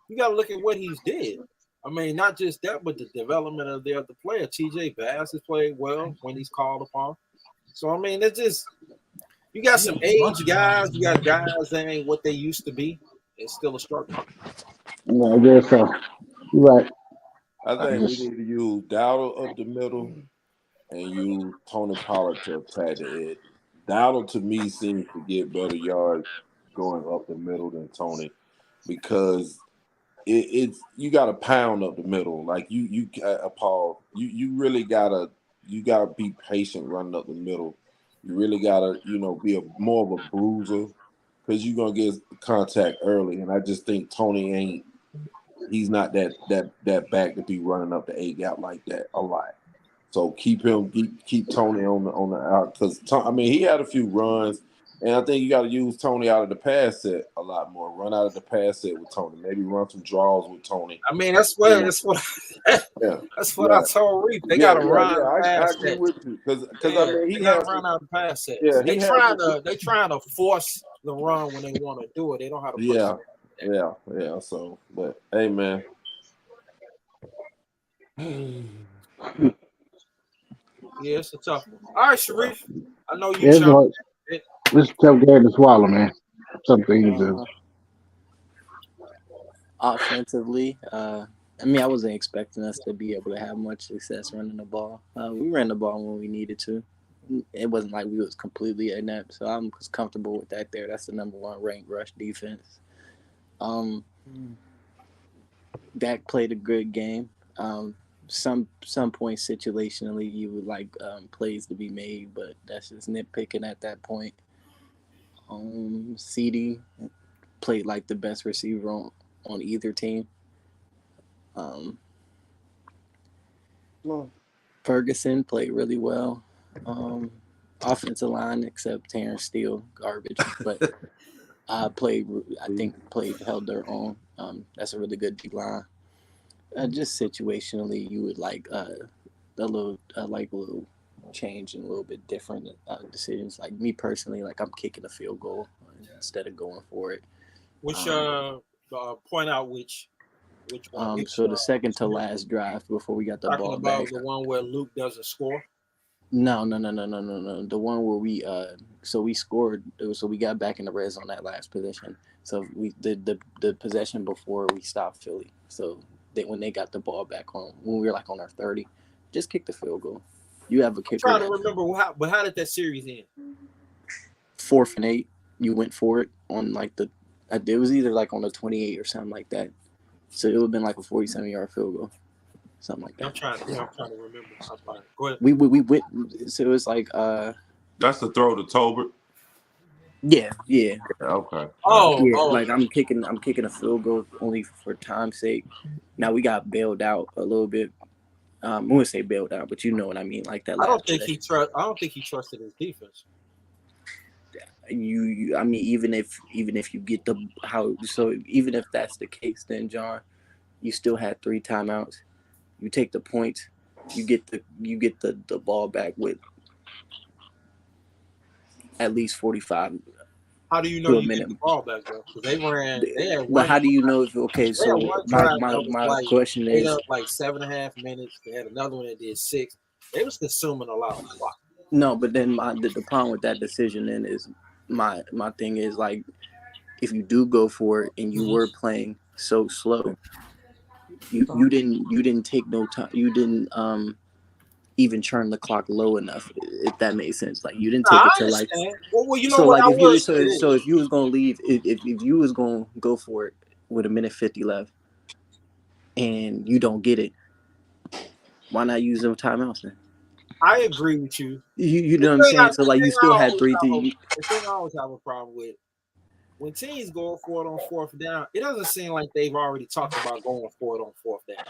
You got to look at what he's did. I mean, not just that, but the development of the other player. TJ Bass has played well when he's called upon. So I mean, it's just you got some age guys. You got guys that ain't what they used to be. It's still a struggle. No, I guess so. You're right. I think we need to use Dowdle up the middle and use Tony Pollard to attack the edge. Dowdle to me seems to get better yards going up the middle than Tony because it's you got to pound up the middle. Like you Paul, you really gotta be patient running up the middle. You really gotta be more of a bruiser because you're gonna get contact early. And I just think Tony ain't. He's not that back to be running up the A gap like that a lot. So keep Tony on the out because he had a few runs, and I think you got to use Tony out of the pass set a lot more. Run out of the pass set with Tony. Maybe run some draws with Tony. I mean that's what I told Reef. They got to run. I agree with you because he got to run out of the pass set. Yeah, they trying to force the run when they want to do it. They don't have to. Yeah. So, but hey, man, Yeah, it's a tough one. All right, Sharif. I know you Yeah, chump. it's a tough game to swallow, man. Some things is. Offensively, I mean, I wasn't expecting us to be able to have much success running the ball. We ran the ball when we needed to. It wasn't like we was completely inept, so I'm comfortable with that there. That's the number one ranked rush defense. Dak played a good game. Some points situationally you would like plays to be made, but that's just nitpicking at that point. CD played like the best receiver on either team. Ferguson played really well. Offensive line, except Terrence Steele, garbage, but held their own. That's a really good D line. Just situationally, you would like a little change and a little bit different decisions. Like me personally, like I'm kicking a field goal instead of going for it. Which point out which one? So the second to last drive before we got the talking ball about back. the one where Luke doesn't score. No. The one where we we scored. So we got back in the red zone that last possession. So we did the possession before we stopped Philly. So when they got the ball back on, when we were like on our 30, just kick the field goal. You have a kicker. I'm trying to remember how did that series end? 4th and 8. You went for it on like it was either like on the 28 or something like that. So it would have been like a 47-yard field goal. Something like that. I'm trying to remember. Go ahead. We went. So it was like That's the throw to Tolbert. Yeah. Okay. Like I'm kicking a field goal only for time's sake. Now we got bailed out a little bit. I wouldn't say bailed out, but you know what I mean. Like that. I don't think he trusted his defense. I mean, even if you get even if that's the case, then John, you still had 3 timeouts. You take the points, you get the ball back with at least 45. How do you know you get the ball back though? Because they ran. But how do you know if So my question is like 7.5 minutes. They had another one that did 6. They was consuming a lot of clock. No, but then the problem with that decision then is my thing is like if you do go for it and you were playing so slow, you didn't take no time. You didn't even turn the clock low enough, if that makes sense. Like you didn't take it to like. Well, you know so what like I if was. So if you was gonna leave, if you was gonna go for it with 1:50 left, and you don't get it, why not use them timeouts then? I agree with you. You know what I'm saying? So like you still had 3 things. The thing I always have a problem with when teams go for it on 4th down, it doesn't seem like they've already talked about going for it on 4th down.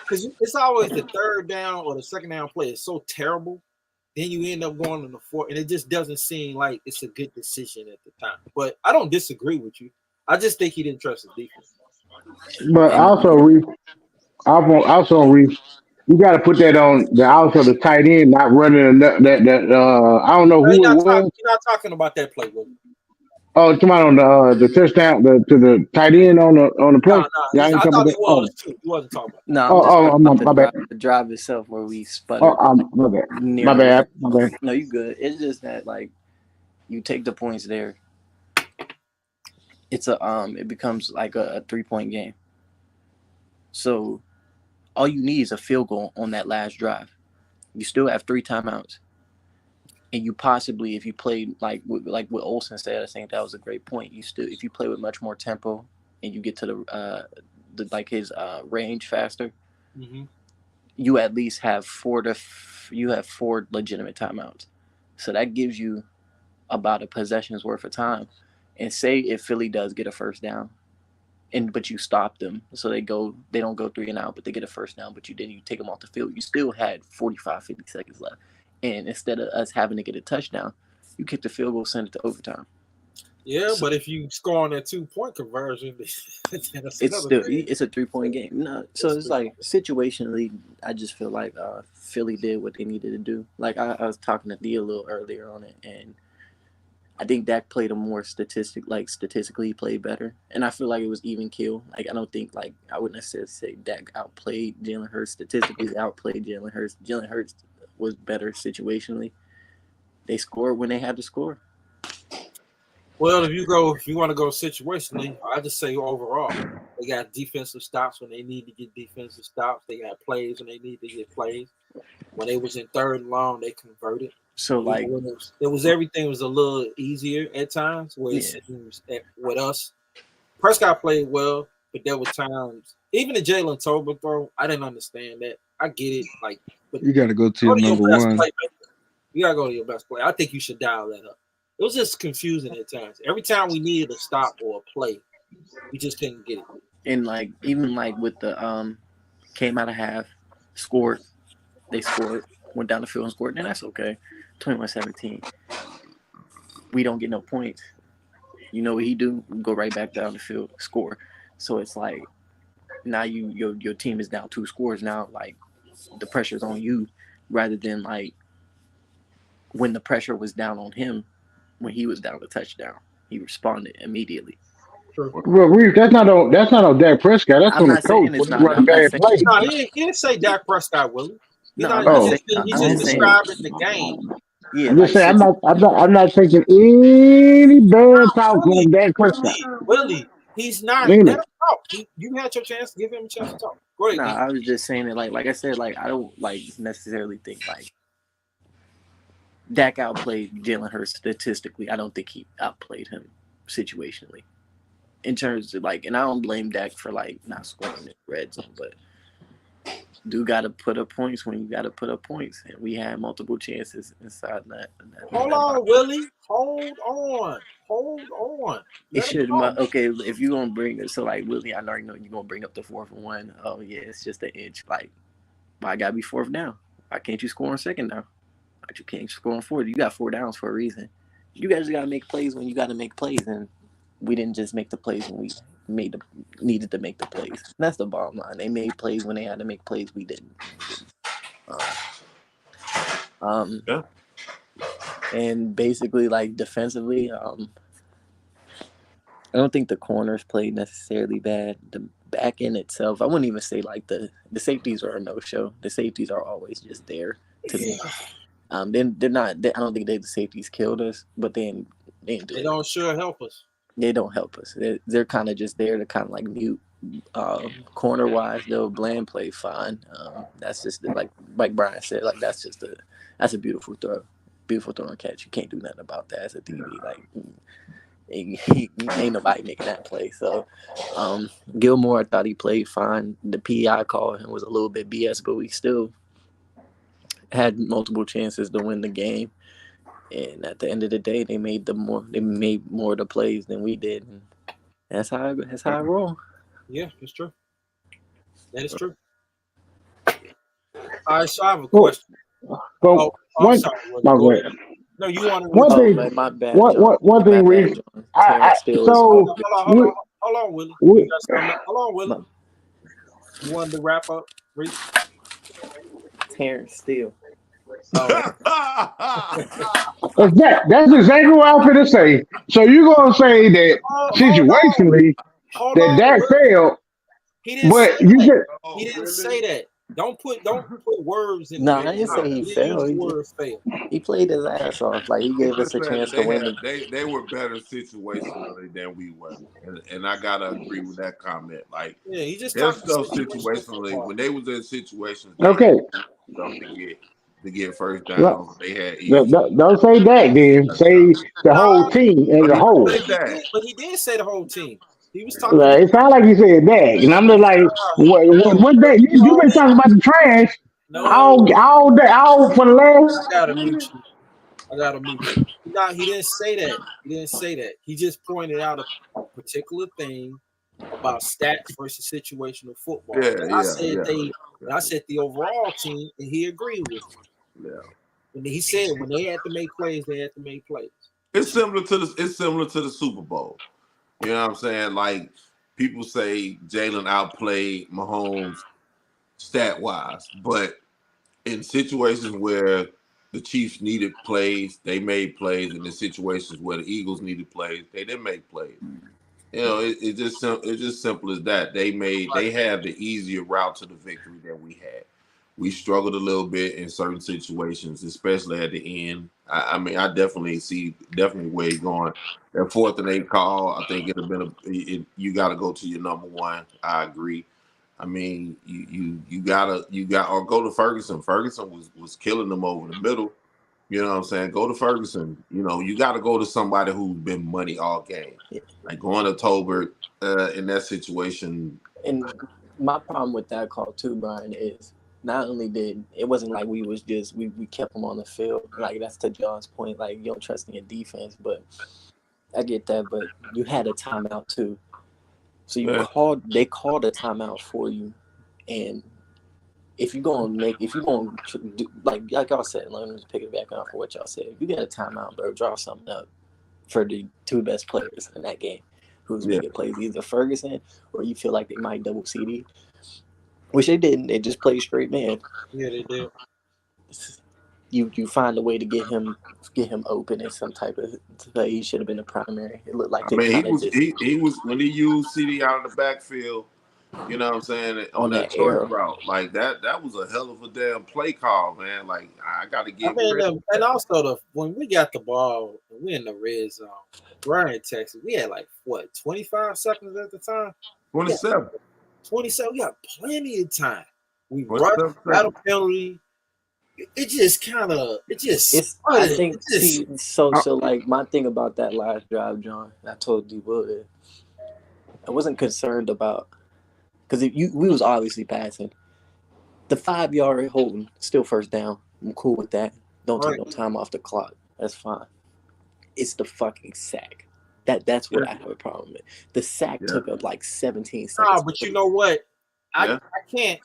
Because it's always the 3rd down or the 2nd down play is so terrible. Then you end up going on the 4th, and it just doesn't seem like it's a good decision at the time. But I don't disagree with you. I just think he didn't trust his defense. But also, Reef, you got to put that on the tight end not running that I don't know who it was. You're not talking about that play, Will. Oh, come on the touchdown to the tight end on the play. No, I thought he was too. He wasn't talking about. No, my bad. The drive itself where we sputtered. My bad. No, you good. It's just that like you take the points there. It's it becomes like a 3-point game. So all you need is a field goal on that last drive. You still have 3 timeouts. And you possibly, if you played like what Olsen said, I think that was a great point. If you play with much more tempo and you get to his range faster, you at least have 4 legitimate timeouts. So that gives you about a possession's worth of time. And say if Philly does get a first down, but you stop them, so they don't go 3 and out, but they get a first down, but you take them off the field. You still had 45, 50 seconds left. And instead of us having to get a touchdown, you kick the field goal, send it to overtime. Yeah, but if you score on that 2-point conversion, it's a 3-point game. No, so it's like situationally, I just feel like Philly did what they needed to do. Like I was talking to Thea a little earlier on it, and I think Dak played a more statistically played better, and I feel like it was even kill. Like I don't think I wouldn't necessarily say Dak outplayed Jalen Hurts statistically. Outplayed Jalen Hurts. Jalen Hurts was better situationally. They scored when they had to score. Well, if you want to go situationally, I just say overall, they got defensive stops when they need to get defensive stops. They got plays when they need to get plays. When they was in third and long, they converted. So it was everything was a little easier at times. Where it seems with us, Prescott played well, but there were times even the Jalen Tolbert throw, I didn't understand that. I get it, but you got to go to your number one. You gotta go to your best play. I think you should dial that up. It was just confusing at times. Every time we needed a stop or a play, we just couldn't get it. And even with the came out of half, scored. They scored, went down the field and scored, and that's okay. 21-17. We don't get no points. You know what he do? Go right back down the field, score. So it's like now your team is down 2 scores. Now the pressure's on you rather than when the pressure was down on him when he was down the touchdown. He responded immediately. Well, that's not on Dak Prescott. That's on the coach. No, he didn't say Dak Prescott, Willie. He's just describing the game. Yeah, I'm just saying I'm not taking any bad talk from Dak Prescott. Willie, he's not. Let him talk. You had your chance. Give him a chance to talk. Go ahead. I was just saying that like I said, I don't necessarily think Dak outplayed Jalen Hurts statistically. I don't think he outplayed him situationally. In terms of and I don't blame Dak for not scoring in the red zone, but do got to put up points when you got to put up points, and we had multiple chances inside that. Hold on, Willie. Hold on. It should okay if you gonna bring it. So Willie, I already know you're gonna bring up the 4th and 1. Oh yeah, it's just an inch. Why gotta be 4th down? Why can't you score on 2nd down? Why you can't score on 4th? You got 4 downs for a reason. You guys gotta make plays when you gotta make plays, and we didn't just make the plays when we needed to make the plays. And that's the bottom line. They made plays when they had to make plays. We didn't. Yeah. And basically, defensively, I don't think the corners played necessarily bad. The back end itself, I wouldn't even say the safeties are a no-show. The safeties are always just there to me. They're not. I don't think the safeties killed us, but they don't sure help us. They don't help us. They're kind of just there to kind of mute. Corner wise, though, Bland played fine. That's just like Brian said, that's a beautiful throw and catch. You can't do nothing about that as a DB. Ain't nobody making that play. So Gilmore, I thought he played fine. The PI call him was a little bit BS, but we still had multiple chances to win the game. And at the end of the day, they made more of the plays than we did. And that's how I roll. Yeah, it's true. That is true. All right, so I have a question. So I'm sorry. No, you want to? One thing. My bad. One thing we. Hold on, Willie. Hold on, Willie. You wanted to wrap up, Reese? Terrence Steele. That's exactly what I was going to say. So you're going to say that situationally that Dak failed, but you said he didn't say that. Don't put words in. No, I didn't say he failed. He played his ass off. He gave us a chance to win. They were better situationally than we were, and I gotta agree with that comment. He just they're so situationally when they was in situations. Okay. To get first down, they had easy. Don't say that, then. Say the whole team as a whole. But he did say the whole team. He was talking. It sounded like he said that, and I'm just like, what that? You been talking about the trash all for the last. I gotta mute you. No, he didn't say that. He just pointed out a particular thing about stats versus situational football. I said the overall team, and he agreed with me. Yeah. And he said when they had to make plays, they had to make plays. It's similar to the Super Bowl. You know what I'm saying? People say Jalen outplayed Mahomes stat wise, but in situations where the Chiefs needed plays. They made plays in the situations where the Eagles needed plays. They didn't make plays. You know, it's just simple as that. They had the easier route to the victory than we had. We struggled a little bit in certain situations, especially at the end. I mean, I definitely see where you're going. That 4th and 8 call, I think it'd have been you got to go to your number one. I agree. I mean, you got or go to Ferguson. Ferguson was killing them over the middle. You know what I'm saying? Go to Ferguson. You know, you got to go to somebody who's been money all game. Like going to Tolbert in that situation. And my problem with that call too, Brian, is not only did it wasn't like we kept them on the field. Like that's to John's point. Like you don't trust in your defense, but I get that. But you had a timeout too, so they called a timeout for you, and if you're gonna do, like y'all said, let me just pick it back up for what y'all said. If you get a timeout, bro, draw something up for the 2 best players in that game who's making plays, either Ferguson or you feel like they might double CD, which they didn't. They just played straight man. Yeah, they did. You find a way to get him open in some type of play. He should have been a primary. It looked like he was when he used CD out of the backfield. You know what I'm saying? On that short route. Like that was a hell of a damn play call, man. Like I gotta give and also when we got the ball, we in the red zone. We're in Texas. We had like 25 seconds at the time? 27. 27. We got plenty of time. We rushed out of penalty. It just I think so like my thing about that last drive, John, I told you what I wasn't concerned about. Because we was obviously passing. The 5-yard holding, still first down. I'm cool with that. Don't take no time off the clock. That's fine. It's the fucking sack. That's what I have a problem with. The sack took up like 17 seconds. No, but you know what? I can't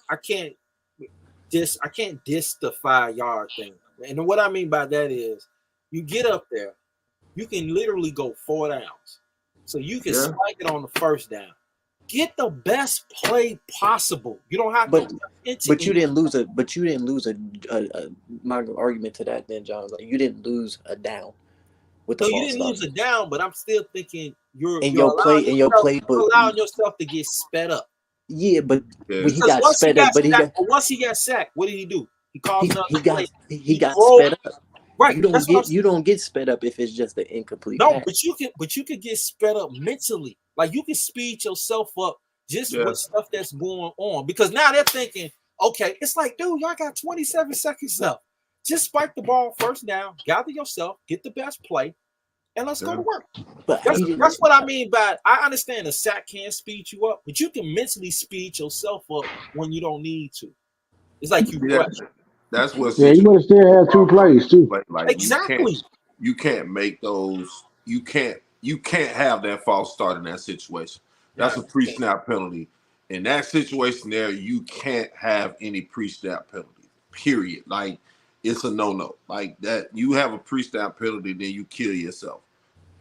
diss the 5-yard thing. And what I mean by that is you get up there, you can literally go 4 downs. So you can spike it on the first down. Get the best play possible. You don't have to. But you didn't lose my argument to that then, John. Like you didn't lose a down with the. So you didn't lose a down, but I'm still thinking you're allowing yourself to get sped up. Yeah, but when he got sped up, once he got sacked, what did he do? He got sped up. Right. You don't get sped up if it's just an incomplete pass. but you could get sped up mentally. Like you can speed yourself up just with stuff that's going on. Because now they're thinking, okay, it's like, dude, y'all got 27 seconds left. Just spike the ball first down, gather yourself, get the best play, and let's go to work. But that's what I mean by I understand a sack can speed you up, but you can mentally speed yourself up when you don't need to. It's like you That's what. Yeah, you must still have 2 plays too. Like exactly. You can't make those. You can't have that false start in that situation. That's a pre-snap penalty. In that situation, there you can't have any pre-snap penalty. Period. Like it's a no-no. Like that, you have a pre-snap penalty, then you kill yourself.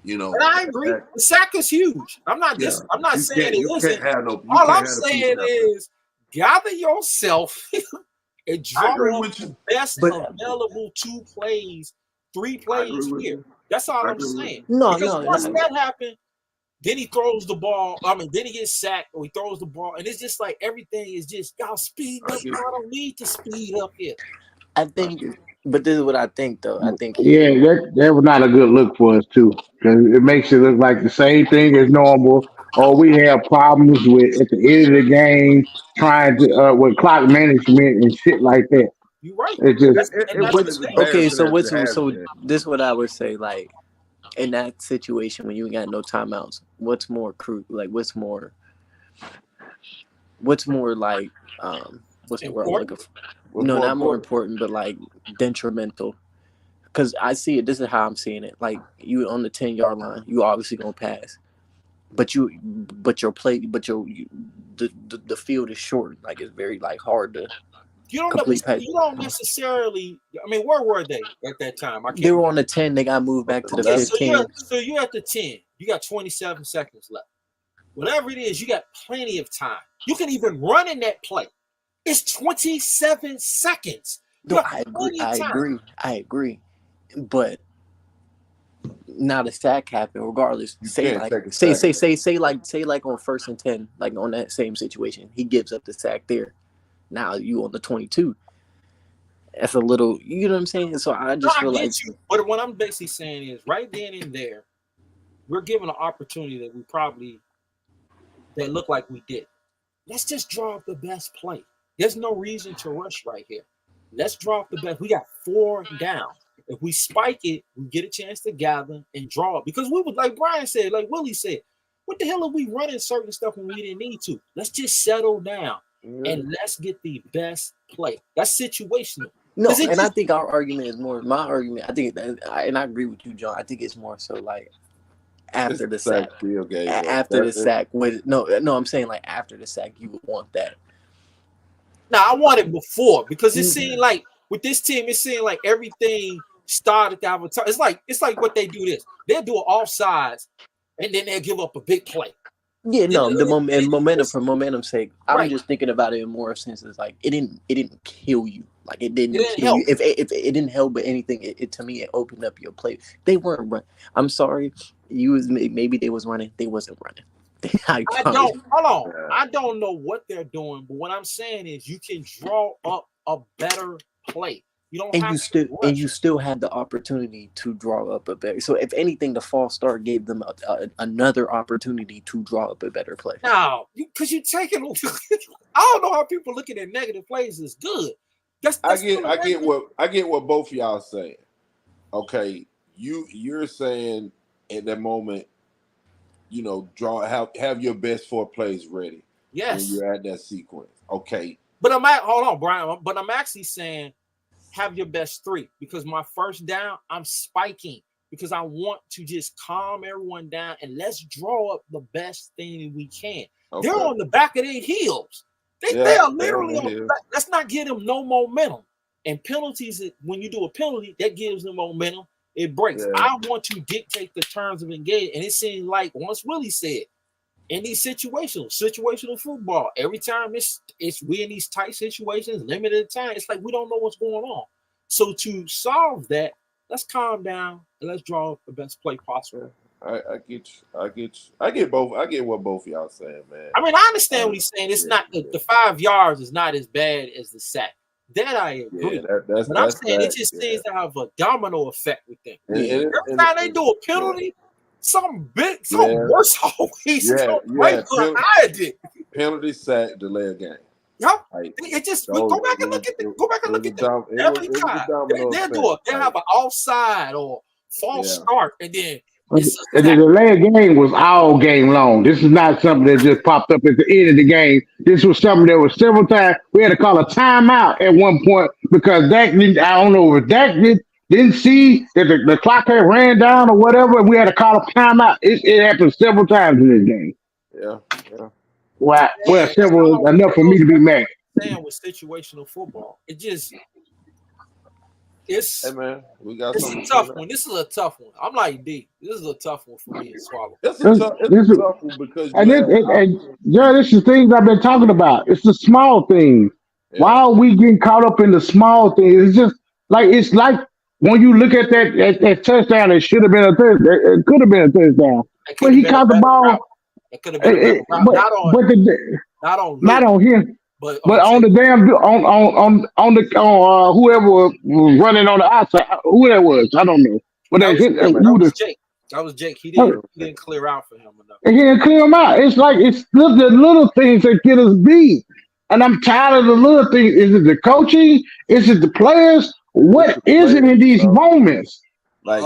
You know. And I agree. The sack is huge. I'm not saying it isn't. All I'm saying is gather yourself. And draw the best available 2 plays, 3 plays here. That's all I'm saying. Once that happened, then he throws the ball. Then he gets sacked or he throws the ball. And it's just like everything is just, y'all speed up. Y'all don't need to speed up here. I think, but this is what I think, though. I think. That was not a good look for us, too. Because it makes it look like the same thing as normal. Or we have problems with at the end of the game trying to with clock management and shit like that. You're right. It just okay. So this is what I would say. Like in that situation when you ain't got no timeouts, what's more like what's more like what's the word I'm looking for? No, not more important, but like detrimental. Because I see it. This is how I'm seeing it. Like you on the 10-yard line, you obviously gonna pass. The field is short. Like it's very like hard to. You don't necessarily. I mean, where were they at that time? They were on the 10. They got moved back to the 15. So you're at the 10. You got 27 seconds left. Whatever it is, you got plenty of time. You can even run in that play. It's 27 seconds. No, I agree. I agree. But now the sack happened regardless. Say like on 1st and 10, like on that same situation, he gives up the sack there. Now you on the 22. That's a little, you know what I'm saying? So I just feel like you. But what I'm basically saying is right then and there, we're given an opportunity that look like we did. Let's just draw up the best play. There's no reason to rush right here. Let's draw up the best. We got 4 down. If we spike it, we get a chance to gather and draw it. Because we would, like Brian said, like Willie said, what the hell are we running certain stuff when we didn't need to? Let's just settle down and let's get the best play. That's situational. No, and I think our argument is more, my argument, I think, and I agree with you, John. I think it's more so like after the sack. After the sack. No, I'm saying like after the sack, you would want that. Now, I want it before because it seemed like with this team, it seemed like everything started to have a time. It's like what they do this. They'll do an offsides and then they'll give up a big play. Yeah, no, the momentum for momentum's sake. I'm just thinking about it in more senses like it didn't kill you. Like it didn't kill you. If it didn't help but anything, it to me it opened up your play. They weren't running. I'm sorry, maybe they was running. They wasn't running. I don't know what they're doing, but what I'm saying is you can draw up a better play. You don't you still had the opportunity to draw up a better. So if anything, the false start gave them another opportunity to draw up a better play. No, because you're taking. I don't know how people looking at negative plays is good. I get what both of y'all saying. Okay, you're saying at that moment, you know, have your best 4 plays ready. Yes, when you're at that sequence. Okay, but hold on, Brian. But I'm actually saying have your best 3 because my first down, I'm spiking because I want to just calm everyone down and let's draw up the best thing we can. Okay. They're on the back of their heels. They are literally on the back. Let's not give them no momentum. And penalties, when you do a penalty, that gives them momentum. It breaks. Yeah. I want to dictate the terms of engagement. And it seems like once Willie said, in these situational football, every time it's we in these tight situations, limited time, it's like we don't know what's going on. So to solve that, let's calm down and let's draw up the best play possible. I get you. I get both. I get what both of y'all saying, man. I mean, I understand what he's saying. It's not the 5 yards is not as bad as the sack. That I agree. But I'm saying it just seems to have a domino effect with them. Every time they do a penalty, something worse always come right behind it. Penalty, sack, delay a game. Yep. It just go back and look at that. Every time they'll have an offside or false start, and then the delay game was all game long. This is not something that just popped up at the end of the game. This was something that was several times. We had to call a timeout at one point because Dak didn't. I don't know if Dak didn't see that the clock had ran down or whatever, and we had to call a timeout. It happened several times in this game. Yeah. Well, several enough for me to be mad. Saying with situational football, it's hey man, we got it's a tough one. This is a tough one. I'm like D. This is a tough one for me to swallow. It's a tough one because this is things I've been talking about. It's the small things. Yeah. Why are we getting caught up in the small things? It's like when you look at that touchdown, it should have been a touchdown. It could have been a touchdown. But he caught the ball. It could have been not on him. But on the damn on whoever was running on the outside, who that was, I don't know. But that was Jake. That was Jake. He didn't clear out for him enough. He didn't clear him out. It's like it's the little things that get us beat. And I'm tired of the little things. Is it the coaching? Is it the players? What is it in these moments? Like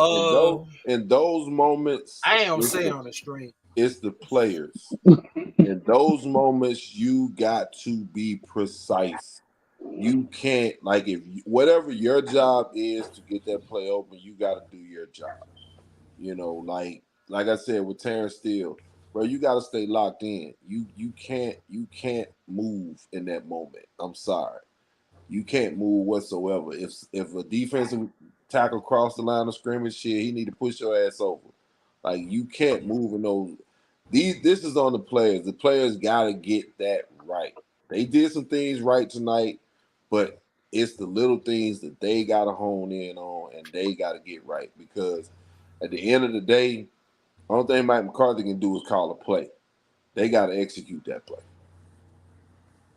in those moments, I ain't gonna say on the stream. It's the players. In those moments, you got to be precise. You can't, whatever your job is to get that play open, you got to do your job. You know, like I said with Terrence Steele, bro, you got to stay locked in. You can't move in that moment. I'm sorry, you can't move whatsoever. If a defensive tackle cross the line of scrimmage, he need to push your ass over. Like you can't move in those. This is on the players. The players got to get that right. They did some things right tonight, but It's the little things that they got to hone in on and they got to get right, because at the end of the day, the only thing Mike McCarthy can do is call a play. They got to execute that play.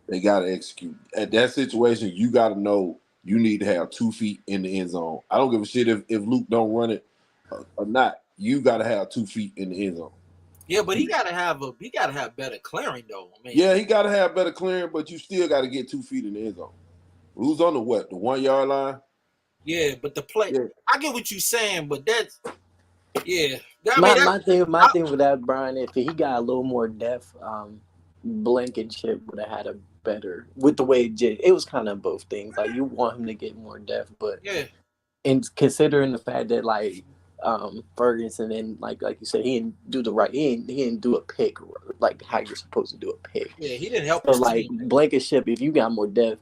They got to execute. At that situation, you got to know you need to have 2 feet in the end zone. I don't give a shit if Luke don't run it or not. You got to have 2 feet in the end zone. Yeah, but he gotta have better clearing though. I mean, Yeah, he got to have better clearing, but you still got to get 2 feet in the end zone. Who's on the 1 yard line? Yeah, but the play. Yeah. I get what you're saying, but that's My thing with that, Brian, if he got a little more depth, Blankenship would have had a better with the way it was kind of both things. Like you want him to get more depth, but and considering the fact that like Ferguson and like you said, he didn't do the right. He didn't do a pick like how you're supposed to do a pick. Yeah, he didn't help. So like Blankenship, if you got more depth,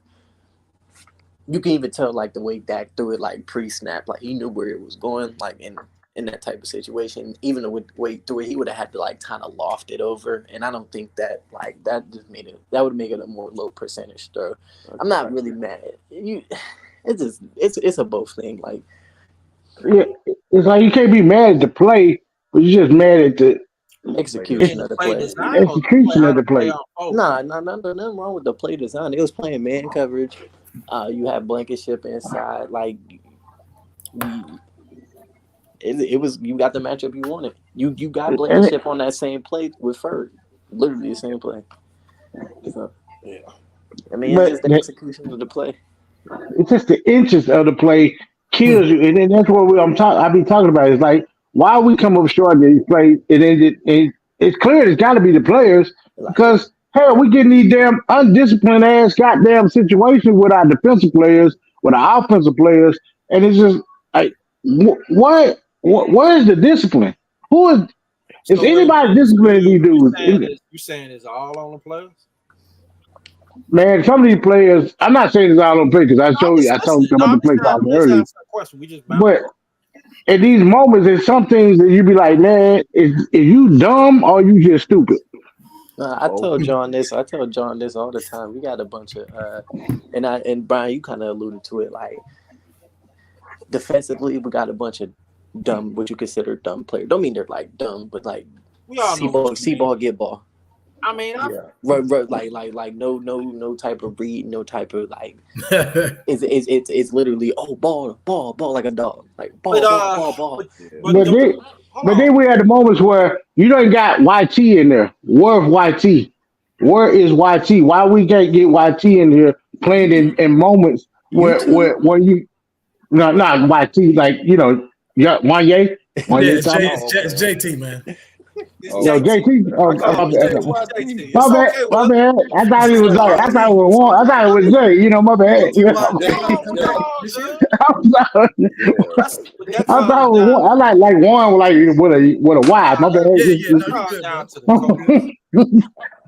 you can even tell like the way Dak threw it like pre-snap, like he knew where it was going, like in that type of situation. Even the way through it, he would have had to like kind of loft it over, and I don't think that like that would make it a more low percentage throw. I'm not really mad. It's a both thing. Like yeah, it's like you can't be mad at the play, but you're just mad at the execution of the play. Execution of the play. Nah, nothing wrong with the play design. It was playing man coverage. You have Blankenship inside, like it was. You got the matchup you wanted. You got Blankenship on that same play with Ferg, literally the same play. So yeah, I mean, it's just the execution of the play. It's just the inches of the play kills you, and then that's what I be talking about. It's like why we come up short in these plays, and it's clear it's got to be the players because. Hell, we getting these damn undisciplined ass goddamn situations with our defensive players, with our offensive players, and it's just like, where is the discipline? Is anybody disciplining these dudes? You saying it's all on the players? Man, some of these players, I'm not saying it's all on the players because I told you about the play call earlier. But at these moments, there's some things that you be like, man, is you dumb or you just stupid? I tell John this all the time. We got a bunch of and Brian, you kind of alluded to it. Like defensively, we got a bunch of dumb, what you consider dumb players. Don't mean they're like dumb, but like see ball, get ball. I mean, like no type of read, no type of like. It's literally ball like a dog, like ball. But then we had the moments where you don't got YT in there. Where is YT? Where is YT? Why we can't get YT in here playing in moments where you not YT like Wanye? It's JT, man. Yo, JT. My bad. I thought it was like I thought it was Jay. My bad. I thought it was I like one like with a Y. My bad.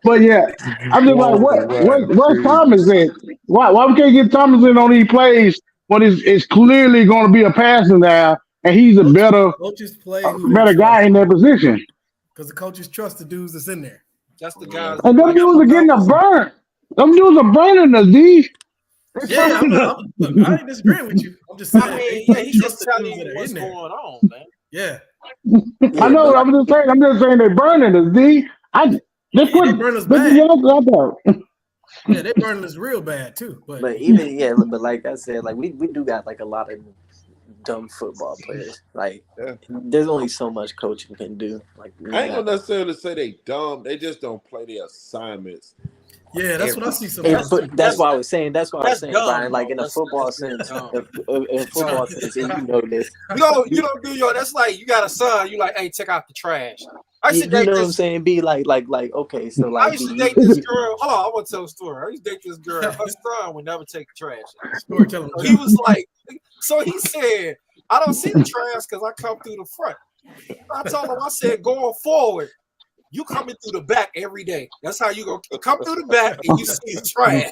But yeah, I'm just like, what's Thomas in? Why we can't get Thomas in on these plays when it's clearly going to be a passing now, and he's a better guy in that position. Because the coaches trust the dudes that's in there. That's the guys. And them dudes are getting a burn. Them dudes are burning us, D. Yeah, I ain't disagreeing with you. I'm just saying. He's just telling you what's going on, man. Yeah. I know. I'm just saying they're burning us, D. They burn us bad. Yeah, they burning us real bad too. But but like I said, like we do got like a lot of dumb football players. Like there's only so much coaching can do. Like I ain't gonna necessarily say they dumb. They just don't play their assignments. Yeah, that's what I see sometimes. That's why I was saying. That's what I was saying, Brian. Like in a football sense, in football sense, and you know this. You don't do your. That's like you got a son. You like, hey, check out the trash. You know what I'm saying? Be like, okay, so like. I used to date this girl. Hold on, I want to tell a story. I used to date this girl. Her son would never take the trash out. He was like, so he said, I don't see the trash because I come through the front. I told him, I said, going forward, you coming through the back every day. That's how you go come through the back and you see the trash.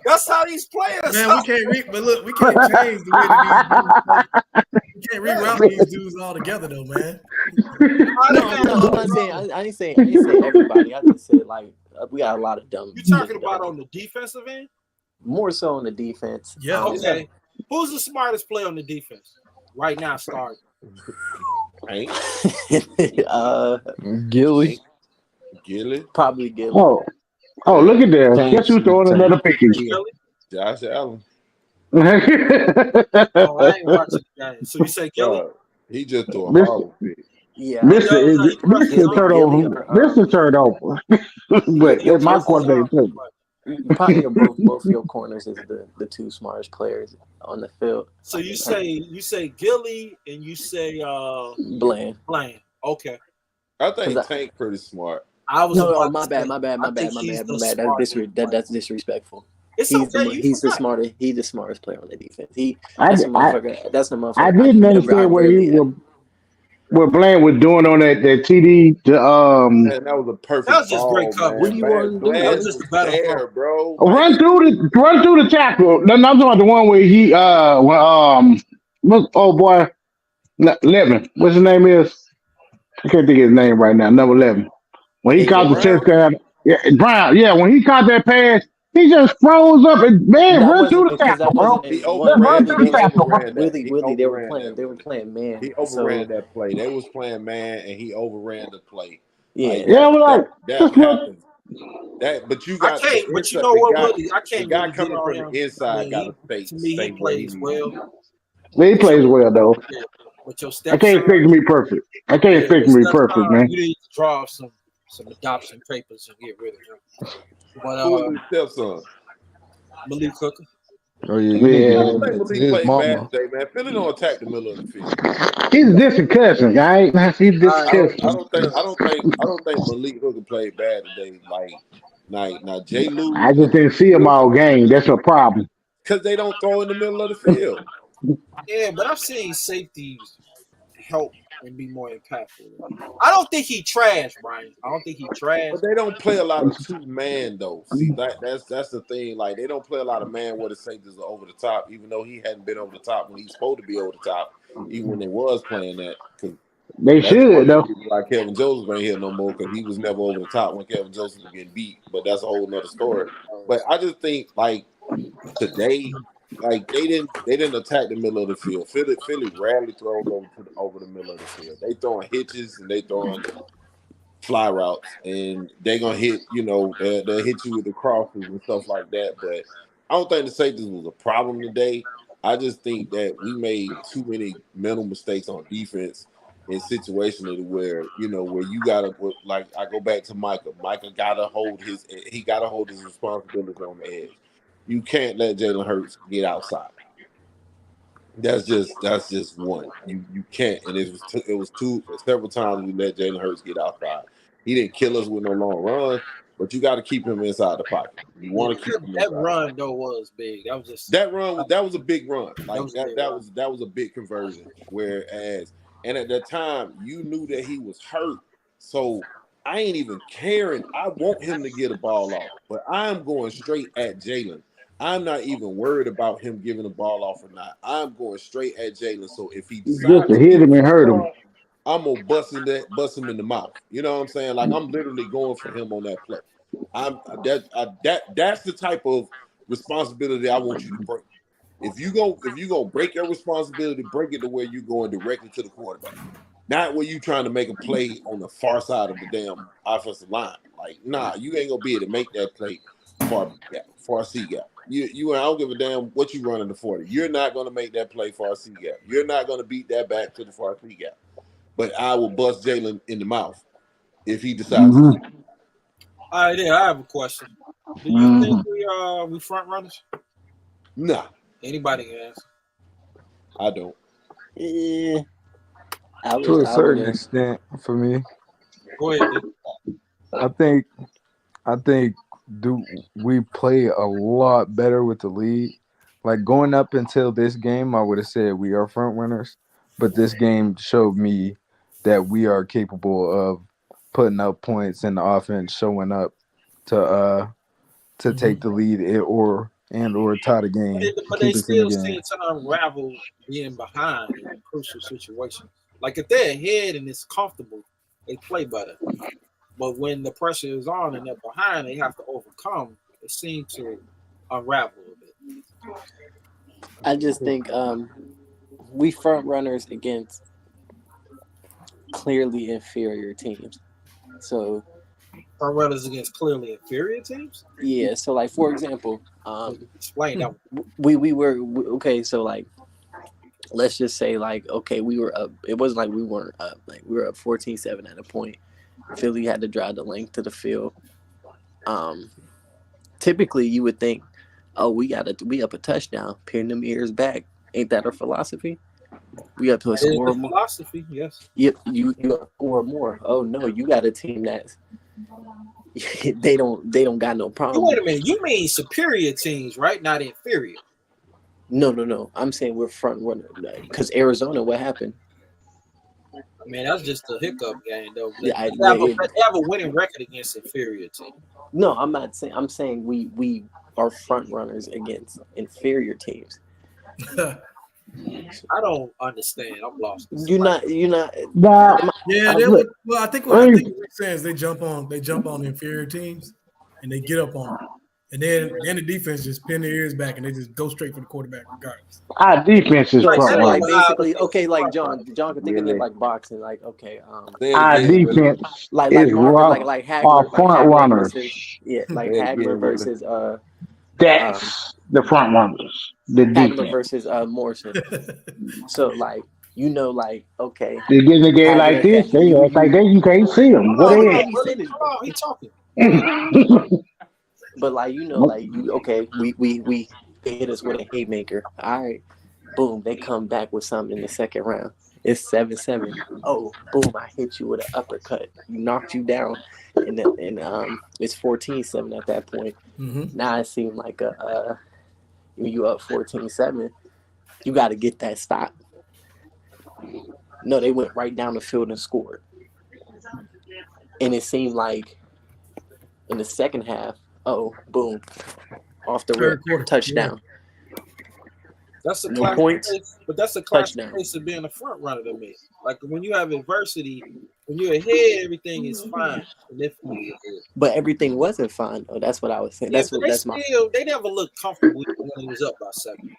That's how these players. Man, we can't change the way that these dudes. We can't reroute these dudes all together though, man. I'm not saying. I didn't say everybody. I just said like we got a lot of dumb. You talking about on the defensive end? More so on the defense. Yeah. Okay. Who's the smartest player on the defense right now? Start. Ain't Gilly. Gilly, Probably Gilly. Oh, look at that. Guess who's throwing another pick in? Josh Allen. Oh, I ain't watching the game. So you say Gilly? He just threw a horrible pick. Yeah. Mr. Turnover. Mr. Turnover. But that's my quarterback too. Probably both your corners is the two smartest players on the field. So you say Gilly and you say Bland. Okay. I think Tank pretty smart. No, my bad. That's disrespectful. It's He's okay. He's the smartest player on the defense. That's the motherfucker. I didn't understand what Bland was doing on that TD. Man, that was a perfect. That was just great coverage. What do you want to do? That was just a better there, bro. Run through the tackle. No, I'm talking about the one where he Levin. What's his name is? I can't think of his name right now. Number 11. When he caught the touchdown, Brown. Yeah, when he caught that pass, he just froze up and run through the tackle, bro. He overran the tackle. Willie, they were playing man. He overran that play. They was playing man, and he overran the play. Yeah, that happens. But you got. But you know what, Willie? I can't. The guy coming from the inside got to stay. To me, he plays well. He plays well though. Yeah. But your I can't expect him to be perfect. Man. You need to draw some adoption papers and get rid of him. But who's his stepson? Malik Hooker. Oh yeah. I don't think Malik played bad today, man. Philly don't attack the middle of the field. He's a distant cousin, right? He's distant cousin. I don't think Malik Hooker played bad today. Now Jay Lou. I just didn't see him all game. That's a problem. Because they don't throw in the middle of the field. Yeah, but I've seen safeties help and be more impactful. I don't think he trash, Brian. I don't think he trash. But they don't play a lot of two-man, though. See, that's the thing. Like, they don't play a lot of man where the safeties are over the top, even though he hadn't been over the top when he's supposed to be over the top, even when they was playing that. They should, though. Like Kevin Joseph ain't here no more because he was never over the top when Kevin Joseph was getting beat. But that's a whole nother story. But I just think, like, today – like they didn't attack the middle of the field. Philly rarely throws over the middle of the field. They throwing hitches and they throwing fly routes, and they gonna hit. They'll hit you with the crosses and stuff like that. But I don't think the safeties was a problem today. I just think that we made too many mental mistakes on defense in situations where you gotta, like, I go back to Micah. Micah gotta hold his responsibilities on the edge. You can't let Jalen Hurts get outside. That's just one. You can't. And it was several times we let Jalen Hurts get outside. He didn't kill us with no long run, but you got to keep him inside the pocket. You want to keep him that run though was big. That was just that was a big run. Like that was a big conversion. Whereas at that time you knew that he was hurt, so I ain't even caring. I want him to get a ball off, but I'm going straight at Jalen. I'm not even worried about him giving the ball off or not. I'm going straight at Jalen. So if he decides to hit him and hurt him, I'm gonna bust him in the mouth. You know what I'm saying? Like, I'm literally going for him on that play. That's the type of responsibility I want you to break. If you go break your responsibility, break it to where you're going directly to the quarterback. Not where you trying to make a play on the far side of the damn offensive line. Like, nah, you ain't gonna be able to make that play far C gap. I don't give a damn what you run in the 40. You're not going to make that play far C gap. You're not going to beat that back to the far C gap. But I will bust Jalen in the mouth if he decides to. All right, I have a question. Do you think we front runners? Nah. Anybody can answer. I don't. To a certain extent, for me. Go ahead, dude. I think we play a lot better with the lead. Like, going up until this game, I would have said we are front runners, but this game showed me that we are capable of putting up points in the offense, showing up to take the lead or tie the game. But they still seem to unravel being behind in a crucial situation. Like, if they're ahead and it's comfortable, they play better. But when the pressure is on and they're behind, they have to overcome. It seems to unravel a I just think we front runners against clearly inferior teams. So Front runners against clearly inferior teams. yeah, so like for example, Explain that. we were okay. So like, let's just say like okay, we were up. It wasn't like we weren't up. Like we were up 14-7 at a point. Philly had to drive the length of the field. Typically you would think, oh, we up a touchdown, pin them ears back. Ain't that our philosophy? We up to a score more. Philosophy, yes. Yep, you score more. Oh no, you got a team that's they don't got no problem. Wait a minute, you mean superior teams, right? Not inferior. No. I'm saying we're front runner because Arizona. What happened? Man, that's just a hiccup game, though. They Yeah, have a winning record against inferior teams. No, I'm not saying. I'm saying we are front runners against inferior teams. I don't understand. I'm lost. You're not. Nah, Yeah, well, I think what we're saying is they jump on the inferior teams, and they get up on them, and then the defense just pin their ears back and they just go straight for the quarterback regardless. our defense is front like runner. basically okay, like John can think of it like boxing, like okay, Our defense like is Marvin, like our Hagler, front runners. like Hagler versus That's the front runners. The Hagler defense. versus Morrison. So like like okay, They get in a game like this, they act like you can't see them. What they at? He's talking. But like okay, we they hit us with a haymaker. All right, boom, they come back with something in the second round. It's 7-7. Oh, boom, I hit you with an uppercut. You knocked you down, and it's 14-7 at that point. Mm-hmm. Now it seemed like you up 14-7. You got to get that stop. No, they went right down the field and scored. And it seemed like in the second half, oh, boom, off the rip, touchdown. That's a No points, but that's a classic case of being a front runner to me. Like when you have adversity, when you're ahead, everything is fine. But everything wasn't fine. Oh, that's what I was saying. Yeah, they never looked comfortable when he was up by 7.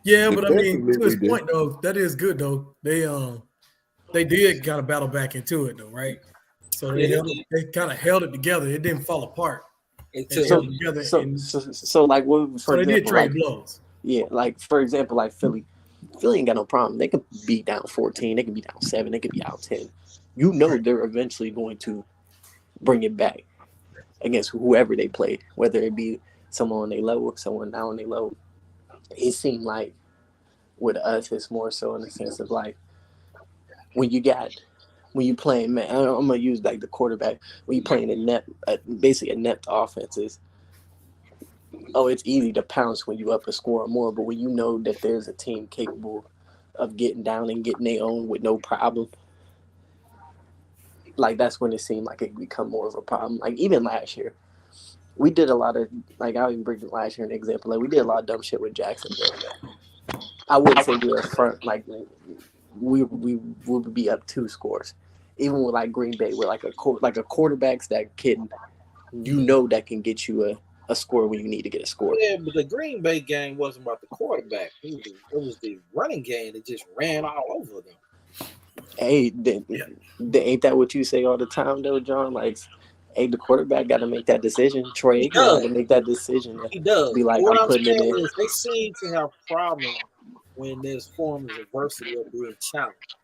Yeah, but I mean, to his point though, that is good though. They did kind of battle back into it though, right? So they kind of held it together. It didn't fall apart. So like what? So they did trade blows. Yeah, like for example, like Philly ain't got no problem. They could be down 14, they could be down 7, they could be out 10. You know they're eventually going to bring it back against whoever they play, whether it be someone on their level, someone down on their level. It seemed like with us, it's more so in the sense of like when you playing, man, I'm gonna use like the quarterback, when you playing basically inept offenses. Oh, it's easy to pounce when you up a score or more, but when you know that there's a team capable of getting down and getting their own with no problem, like that's when it seemed like it become more of a problem. Like even last year, we did a lot of like I'll even bring last year an example. Like we did a lot of dumb shit with Jacksonville. I wouldn't say we were front. Like we would be up 2 scores, even with like Green Bay, with like a quarterbacks that can that can get you a score when you need to get a score. Yeah, but the Green Bay game wasn't about the quarterback. It was the running game that just ran all over them. Hey, ain't that what you say all the time, though, John? Like, hey, the quarterback got to make that decision. Troy Aikman got to make that decision. He does. Be like, I'm putting it in. They seem to have problems when there's forms of adversity or being challenged.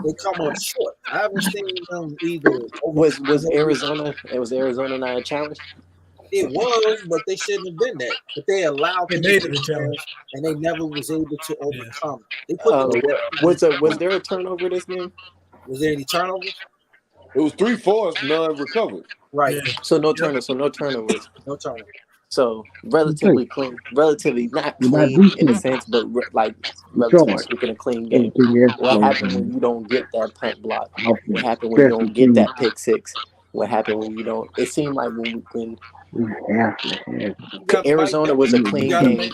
They come up short. I haven't seen them either. Was Arizona not a challenge? It was, but they shouldn't have been that. But they allowed them to be challenge, and they never was able to overcome. They put was there a turnover this game? Was there any turnovers? It was 3 forced, none recovered. Right. Yeah. So no turnovers. No turnovers. So relatively clean, relatively not clean in a sense, but like relatively speaking, a clean game. What happened when you don't get that punt block? What happened when you don't get that pick six? What happened when you don't? It seemed like when Arizona was a clean game.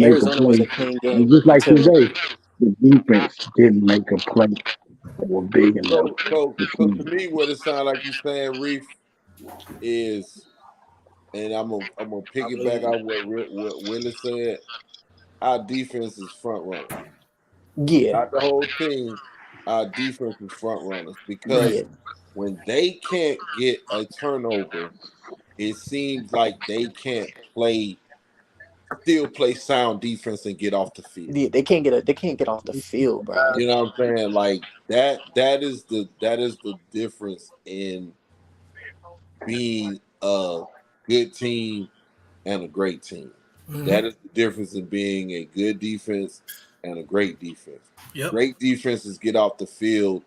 Arizona was a clean game. Just like today, the defense didn't make a play that were big enough. So to me, what it sounds like you're saying, Reef, is and I'm gonna piggyback on what Willie said. Our defense is front runners. Yeah, Not the whole team. Our defense is front runners because yeah, when they can't get a turnover, it seems like they can't still play sound defense and get off the field. yeah. They can't get off the field, bro. You know what I'm saying? Like that is the difference in being a good team and a great team. Mhm. That is the difference in being a good defense and a great defense. Yep. Great defenses get off the field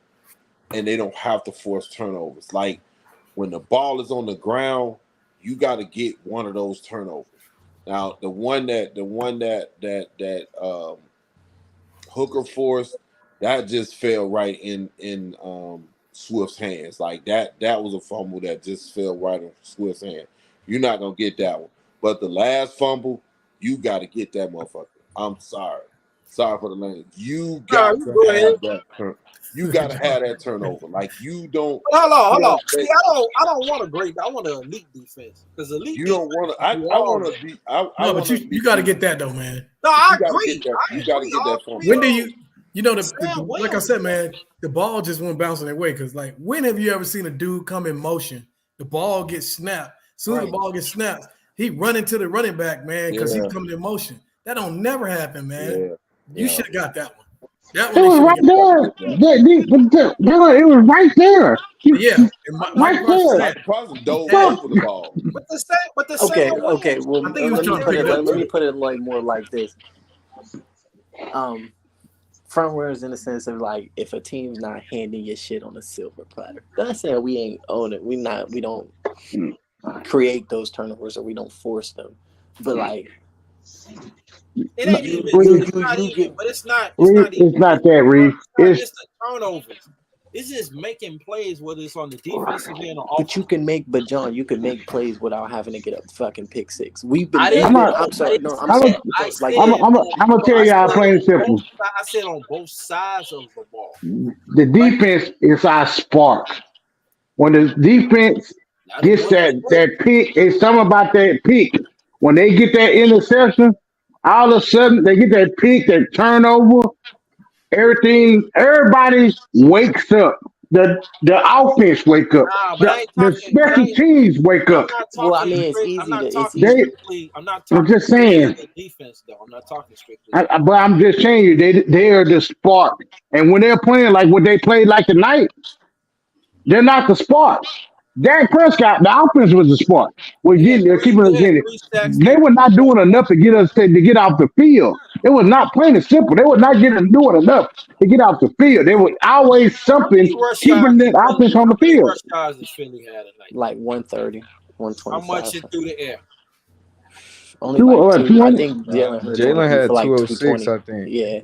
and they don't have to force turnovers. Like when the ball is on the ground, you got to get one of those turnovers. Now the one that Hooker forced, that just fell right in Swift's hands. Like that was a fumble that just fell right in Swift's hand. You're not gonna get that one. But the last fumble, you got to get that motherfucker. I'm sorry for the language. You got to have that turn. You got to have that turnover. Like you don't. Hold on. See, I don't want a great. I want an elite defense because elite. You don't want to. I want to be. No, but you got to get that though, man. No, I agree. You got to get that from. When do you know like I said, man, the ball just won't bounce their way because like when have you ever seen a dude come in motion? The ball gets snapped. As soon as the ball gets snapped, he run into the running back, man, because he's coming in motion. That don't never happen, man. You should have got that one. That one it was right there. It was right there. Yeah, right there. Mike Parsons dove over the ball. But the same Okay. Well, I think he was trying to pick it up. Let me put it like more like this. Front runners in the sense of like if a team's not handing your shit on a silver platter. Not saying we ain't own it. We don't create those turnovers or we don't force them. But like it ain't even. But it's not. It's not that, Reed. It's just the turnovers. It's just making plays, whether it's on the defensive end or but you can make, but John, you can make plays without having to get a fucking pick six. We've been. I'm sorry. I'm gonna tell y'all plain and simple. I said on both sides of the ball. The defense is our spark. When the defense gets that pick, it's something about that pick. When they get that interception, all of a sudden they get that pick, that turnover. Everybody wakes up. The offense wake up. The special teams wake up. Well, I mean, it's easy. I'm not talking just saying. The defense, though. I'm not talking strictly. But I'm just saying you, they are the spark. And when they're playing like what they played like tonight, they're not the spark. Dak Prescott, the offense was the spark. They're keeping us in it. They were not doing enough to get us to get off the field. It was not plain and simple. They were not doing enough to get off the field. There was always something keeping that offense on the field. Like 130, 125. How much it through the air? Only like 2. I think Jalen had like 206. I think. Yeah.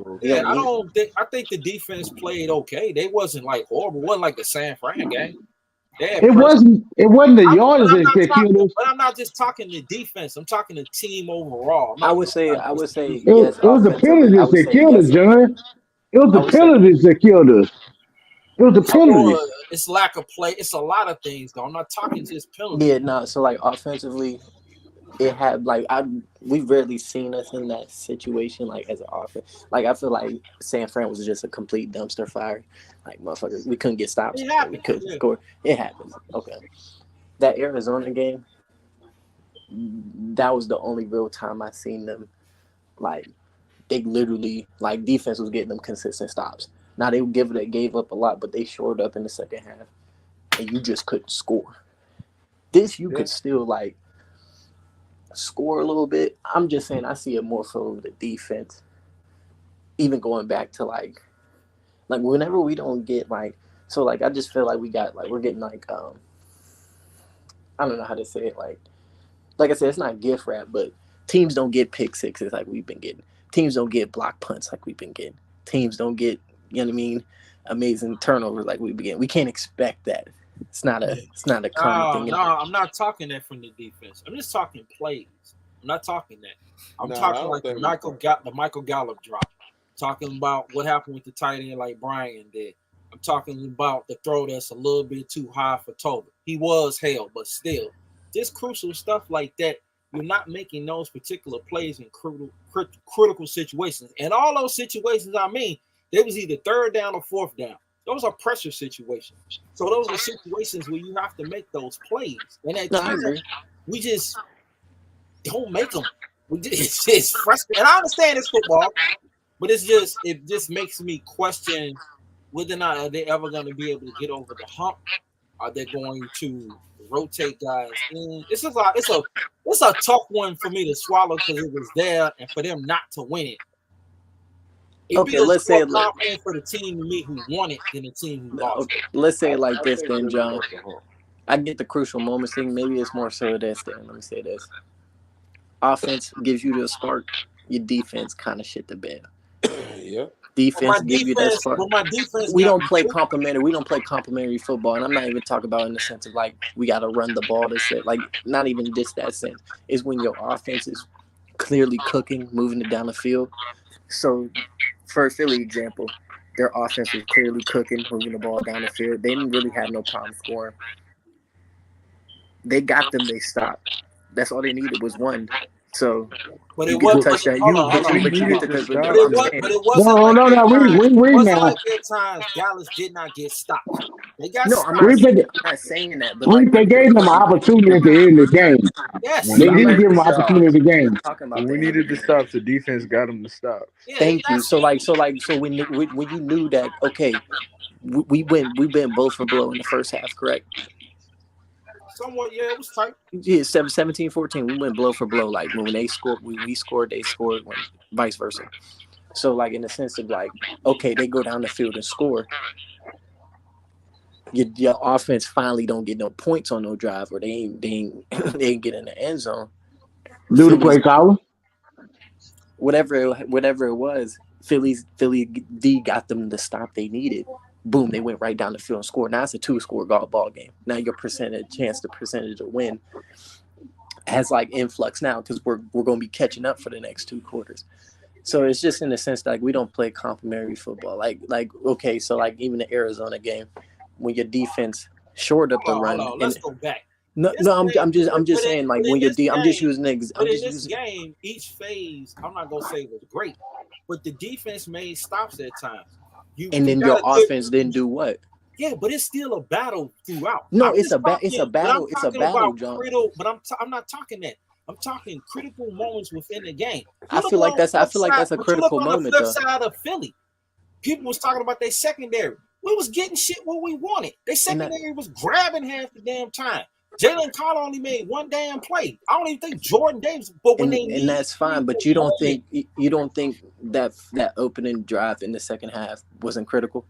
I think the defense played okay. They wasn't like horrible. It wasn't like the San Fran game. It wasn't the yardage that killed us. But I'm not just talking the defense. I'm talking the team overall. I would say. It was the penalties that killed us, John. It was the penalties that killed us. It was the penalties. It's lack of play. It's a lot of things, though. I'm not talking just penalties. Yeah, no. So like offensively, it had like we've rarely seen us in that situation like as an offense. Like I feel like San Fran was just a complete dumpster fire. Like motherfuckers, we couldn't get stops. We couldn't score. It happened. Okay. That Arizona game, that was the only real time I seen them like they literally like defense was getting them consistent stops. Now they gave up a lot, but they shored up in the second half, and you just couldn't score. This you could still like score a little bit. I'm just saying I see it more for the defense. Even going back to like whenever we don't get like so like I just feel like we're getting like I don't know how to say it like I said it's not gift wrap, but teams don't get pick sixes like we've been getting. Teams don't get block punts like we've been getting. Teams don't get, you know what I mean, amazing turnovers like we've been getting. We can't expect that. It's not a common thing. No, I'm not talking that from the defense. I'm just talking plays. I'm not talking that. I'm talking like the Michael Gallup drop. Talking about what happened with the tight end like Brian did. I'm talking about the throw that's a little bit too high for Tobin. He was held, but still, this crucial stuff like that, you're not making those particular plays in critical situations. And all those situations, I mean, they was either third down or fourth down. Those are pressure situations. So those are situations where you have to make those plays. And at times, we just don't make them. It's frustrating. And I understand it's football, but it just makes me question whether or not are they ever going to be able to get over the hump. Are they going to rotate guys in? It's a tough one for me to swallow because it was there, and for them not to win it. Okay, let's say confident for the team to meet who won it than the team who lost. Okay, let's say it like this, then, John. I get the crucial moments thing. Maybe it's more so this. Then let me say this: offense gives you the spark. Your defense kind of shit the bed. Yeah. Defense gives you that spark. We don't play complimentary. We don't play complimentary football, and I'm not even talking about in the sense of like we got to run the ball to set. Like not even just that sense. Is when your offense is clearly cooking, moving it down the field. So, for a Philly example, their offense was clearly cooking, moving the ball down the field. They didn't really have no problem scoring. They got them. They stopped. That's all they needed was one. So but you it get was the touchdown. But you get the touchdown. But it wasn't no, like at times Dallas did not get stopped. They got stopped. I'm not saying that. But like, they gave them an opportunity at the end of the game. Yes. They didn't give them an opportunity at the game. When we needed to stop, the defense got them to stop. Yeah, thank you. So when you knew that, okay, we been blow for blow in the first half, correct? Somewhat, yeah, it was tight. Yeah, 17-14. We went blow for blow. Like when they scored, we scored, they scored, when vice versa. So like in the sense of like, okay, they go down the field and score. Your offense finally don't get no points on no drive, or they ain't get in the end zone. Do the play caller. Whatever it was, Philly D got them the stop they needed. Boom, they went right down the field and scored. Now it's a 2-score ball game. Now your percentage to win has like influx now because we're going to be catching up for the next 2 quarters. So it's just in the sense that like we don't play complimentary football. Like okay, so like even the Arizona game, when your defense shored up the run. Hold on, let's go back. No, I'm just saying like when your I'm just using this game, each phase I'm not gonna say was great, but the defense made stops at times. And then your offense didn't do what? Yeah, but it's still a battle throughout. No, it's a battle. It's a battle, John. But I'm not talking that. I'm talking critical moments within the game. I feel like that's a critical moment. On the flip side of Philly, people was talking about their secondary. We was getting shit what we wanted. Their secondary was grabbing half the damn time. Jalen Carter only made one damn play. I don't even think Jordan Davis. But when and that's fine. But you don't think that opening drive in the second half wasn't critical?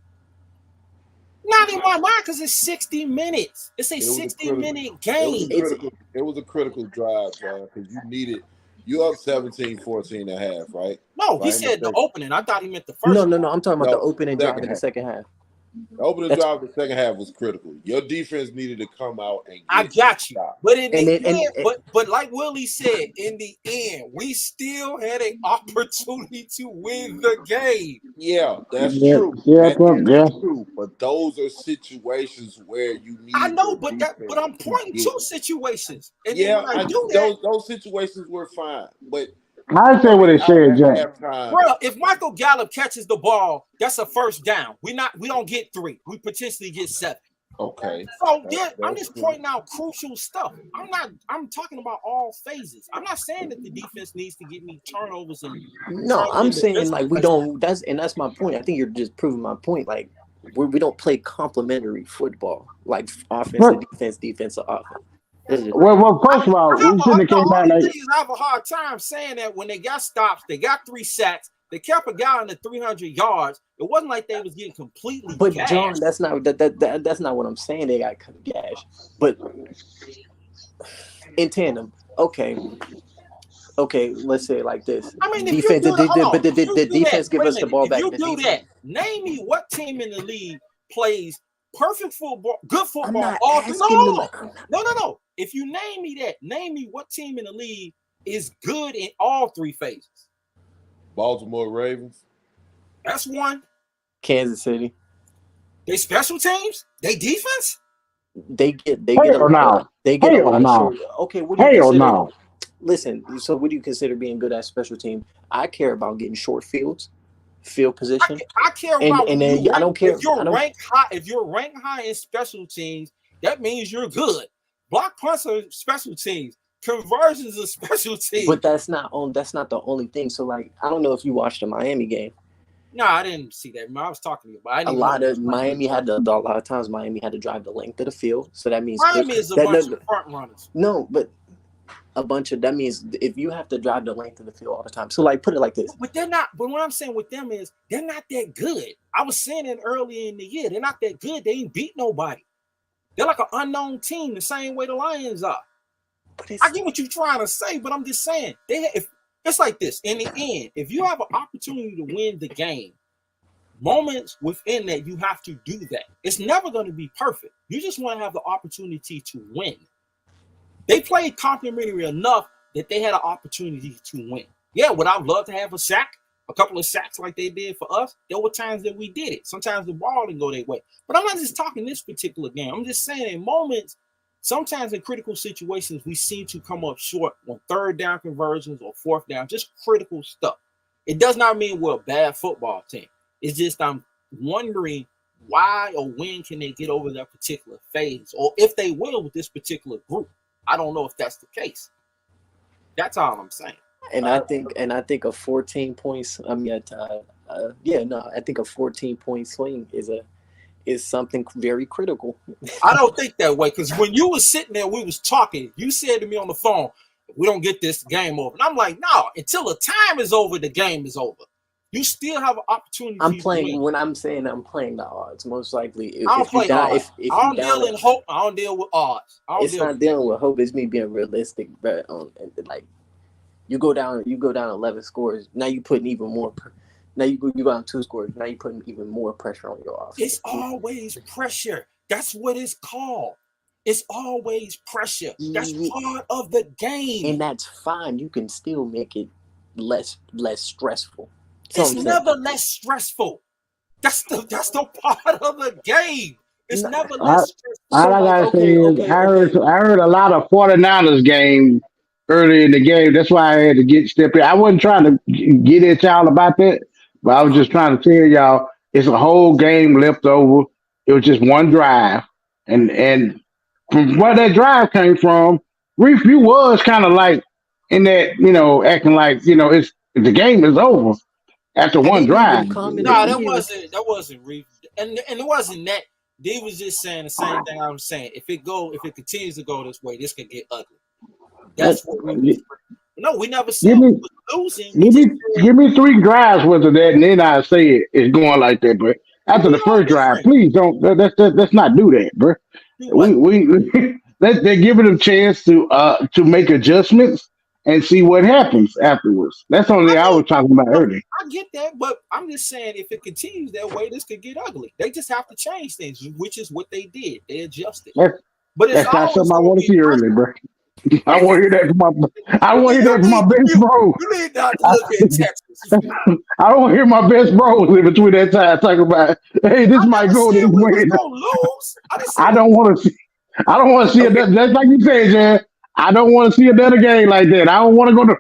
Not in my mind, because it's 60 minutes. It's a 60-minute game. It was a critical drive, John, because you up 17-14 and a half, right? No, he said the opening. I thought he meant the first. No. I'm talking about the opening drive in the second half. The opening drive in the second half was critical. Your defense needed to come out and I got you. But in the end, but like Willie said, in the end, we still had an opportunity to win the game. Yeah, that's true. That's true. But those are situations where you need. I know, but I'm pointing to situations. And those situations were fine. But I say what it said, Jack. Bro, if Michael Gallup catches the ball, that's a first down. We don't get 3. We potentially get 7. Okay. So I'm just pointing out crucial stuff. I'm talking about all phases. I'm not saying that the defense needs to get me turnovers and I'm saying like we don't. That's my point. I think you're just proving my point. Like we don't play complementary football, like offense and defense to offense. Well, first of all, we shouldn't have came out like. I have a hard time saying that when they got stops, they got 3 sacks, they kept a guy under 300 yards. It wasn't like they was getting completely. But gashed. John, that's not what I'm saying. They got gashed, but in tandem, okay. Let's say it like this. I mean, defense, the defense give us the ball back. If you do that, name me what team in the league plays perfect football, good football. No. If you name me that, name me what team in the league is good in all 3 phases. Baltimore Ravens. That's one. Kansas City. They special teams? They defense? They get Hell no. they get a Hell lot of no. short. Okay, what do you Hell consider? no. Listen, so what do you consider being good at special team? I care about getting short field position, I care and about then I don't care. if you're ranked high. If you're ranked high in special teams, that means you're good. Block punts are special teams. Conversions are special teams. But that's not the only thing. So like, I don't know if you watched the Miami game. No, I didn't see that. I was talking to you about. A lot of Miami had to. A lot of times Miami had to drive the length of the field. So that means Miami is a bunch of front runners. No, but a bunch of that means if you have to drive the length of the field all the time. So like, put it like this. But they're not. But what I'm saying with them is they're not that good. I was saying it earlier in the year. They're not that good. They ain't beat nobody. They're like an unknown team, the same way the Lions are. I get what you're trying to say, but I'm just saying it's like this. In the end, if you have an opportunity to win the game, moments within that you have to do that. It's never going to be perfect. You just want to have the opportunity to win. They played complimentary enough that they had an opportunity to win. Yeah, would I love to have a couple of sacks like they did for us? There were times that we did it. Sometimes the ball didn't go their way. But I'm not just talking this particular game. I'm just saying in moments, sometimes in critical situations, we seem to come up short on third down conversions or fourth down, just critical stuff. It does not mean we're a bad football team. It's just I'm wondering why or when can they get over that particular phase, or if they will with this particular group. I don't know if that's the case. That's all I'm saying. And I think a 14 points. I think a 14-point swing is something very critical. I don't think that way, because when you were sitting there, we was talking. You said to me on the phone, "We don't get this game over," and I'm like, "No, until the time is over, the game is over. You still have an opportunity." I'm playing. When I'm saying I'm playing the odds, most likely. I don't play odds. I don't deal in hope. I don't deal with odds. It's not dealing with hope. It's me being realistic. But like, you go down 11 scores. Now you putting even more. Now you go down 2 scores. Now you putting even more pressure on your offense. It's always pressure. That's what it's called. It's always pressure. That's part of the game, and that's fine. You can still make it less stressful. It's never less stressful. That's the part of the game. It's never less stressful. All I gotta say is I heard a lot of 49ers games early in the game. That's why I had to step in. I wasn't trying to get at y'all about that, but I was just trying to tell y'all it's a whole game left over. It was just one drive. And from where that drive came from, Reef, you was kind of like in that, acting like, it's the game is over. After one drive. No, that wasn't Reef. And it wasn't that. They was just saying the same thing I was saying. If it continues to go this way, this could get ugly. That's what we no, we never said we was losing. Give me 3 drives worth of that, and then I say it's going like that. But after the first drive, please don't. Let's not do that, bro. We they're giving them a chance to make adjustments and see what happens afterwards. That's the only thing I was talking about earlier. I get that, but I'm just saying if it continues that way, this could get ugly. They just have to change things, which is what they did. They adjusted. But it's that's not something I want to see early, bro. I want to hear that from my best bro. You need not to look at Texas. I don't want to hear my best bros in between that time talking about, hey, this might go this way. I don't want to see. I don't want to see it. That's like you said, Jan. I don't want to see another game like that. I don't want to go to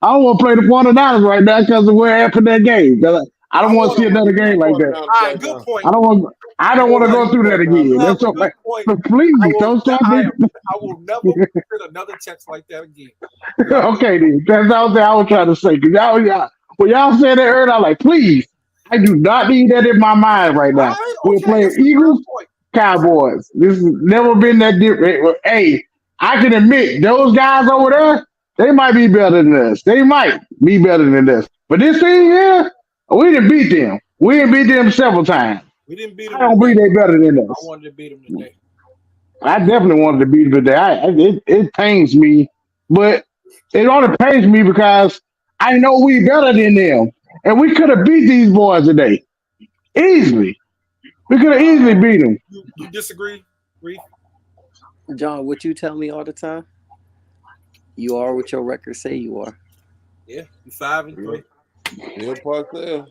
I don't want to play the 49ers right now because of what happened that game. I don't want to see another game like that. All right, good point. I don't want to go through that again. That's okay. So please don't stop I will never put another text like that again. Okay, then. That's all I was trying to say. Because when y'all said that earlier, I'm like, please, I do not need that in my mind right now. We're playing Eagles, Cowboys. This has never been that different. Hey, I can admit those guys over there, they might be better than us. They might be better than us. But this team here, we didn't beat them. We didn't beat them several times. We didn't beat them. I don't believe they better than us. I wanted to beat them today. I definitely wanted to beat them today. It pains me, but it only pains me because I know we better than them. And we could have beat these boys today. Easily. We could have easily beat them. You disagree, Reef? John, what you tell me all the time? You are what your records say you are. Yeah, you 5-3. Yeah, part there.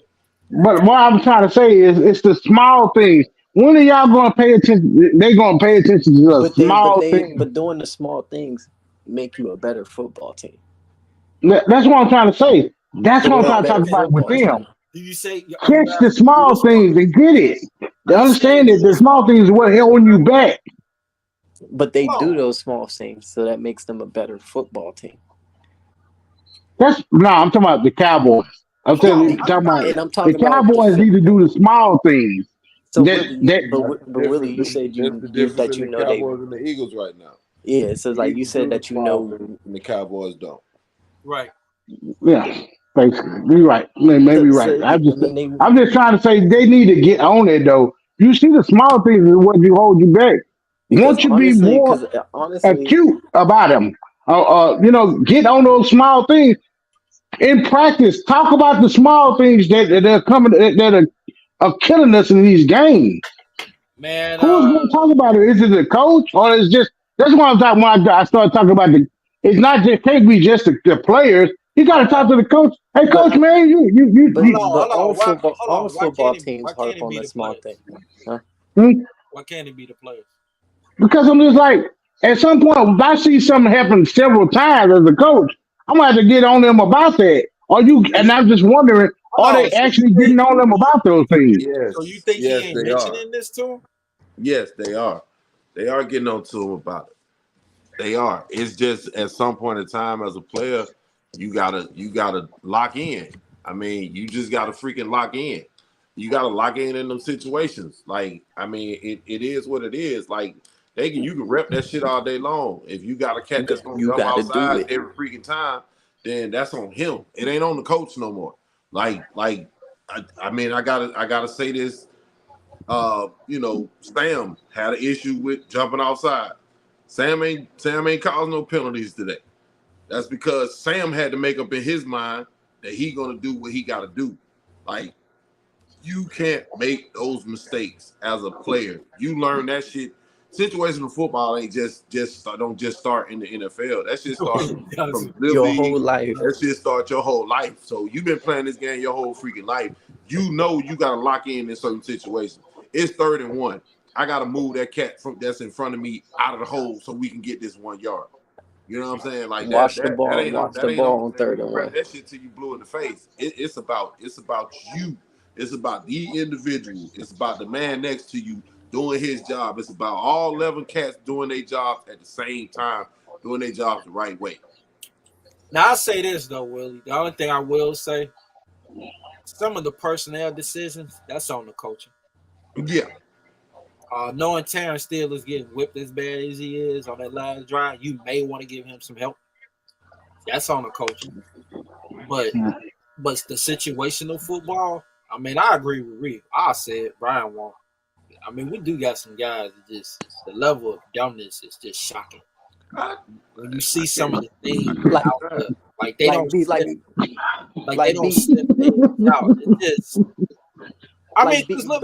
But what I'm trying to say is it's the small things. When are y'all going to pay attention? They going to pay attention to the small things. But doing the small things make you a better football team. That's what I'm trying to say. That's what I'm trying to talk about with them. Do you say catch the small things and get it? They understand that the small things is what holding you back. But they do those small things, so that makes them a better football team. I'm talking about the Cowboys. I'm talking about the Cowboys need to do the small things. So Willie, you said you know Cowboys and the Eagles right now. Yeah, so like you said that you know, and the Cowboys don't. Right. Yeah, basically, you're right. Maybe right. I'm just trying to say they need to get on it though. You see the small things is what you hold you back. Won't you be more acute about them? Get on those small things in practice. Talk about the small things that are coming that are killing us in these games. Man, who's going to talk about it? Is it the coach or is just that's what I'm talking about? I started talking about it's not just can't be just the players. You got to talk to the coach. Hey, coach, man, all football teams harp on that small thing. Huh? Why can't it be the players? Because I'm just like, at some point, if I see something happen several times as a coach, I'm gonna have to get on them about that. And I'm just wondering, are they actually getting on them about those things? Yes. So you think he ain't mentioning this to him? Yes, they are. They are getting on to him about it. They are. It's just at some point in time as a player, you gotta lock in. I mean, you just gotta freaking lock in. You gotta lock in them situations. Like, I mean, it is what it is. Like, you can rep that shit all day long. If you got a cat that's gonna jump outside every freaking time, then that's on him. It ain't on the coach no more. I gotta say this. Sam had an issue with jumping outside. Sam ain't causing no penalties today. That's because Sam had to make up in his mind that he gonna do what he gotta do. Like, you can't make those mistakes as a player. You learn that shit. Situational football ain't don't just start in the NFL. That shit starts from your whole life. That shit start your whole life. So you've been playing this game your whole freaking life. You know you gotta lock in certain situations. It's 3rd and 1. I gotta move that cat that's in front of me out of the hole so we can get this 1 yard. You know what I'm saying? Like watch the ball on 3rd and 1. That shit till you blue in the face. It's about you. It's about the individual. It's about the man next to you doing his job. It's about all 11 cats doing their jobs at the same time, doing their jobs the right way. Now, I'll say this, though, Willie. The only thing I will say, some of the personnel decisions, that's on the coaching. Yeah. Knowing Terrence Steele is getting whipped as bad as he is on that last drive, you may want to give him some help. That's on the coaching. But the situational football, I mean, I agree with Reed. I said Brian won't. I mean, we do got some guys that just the level of dumbness is just shocking. When you see some of the things out there, like they don't sniff things out. It's just, I mean, when you look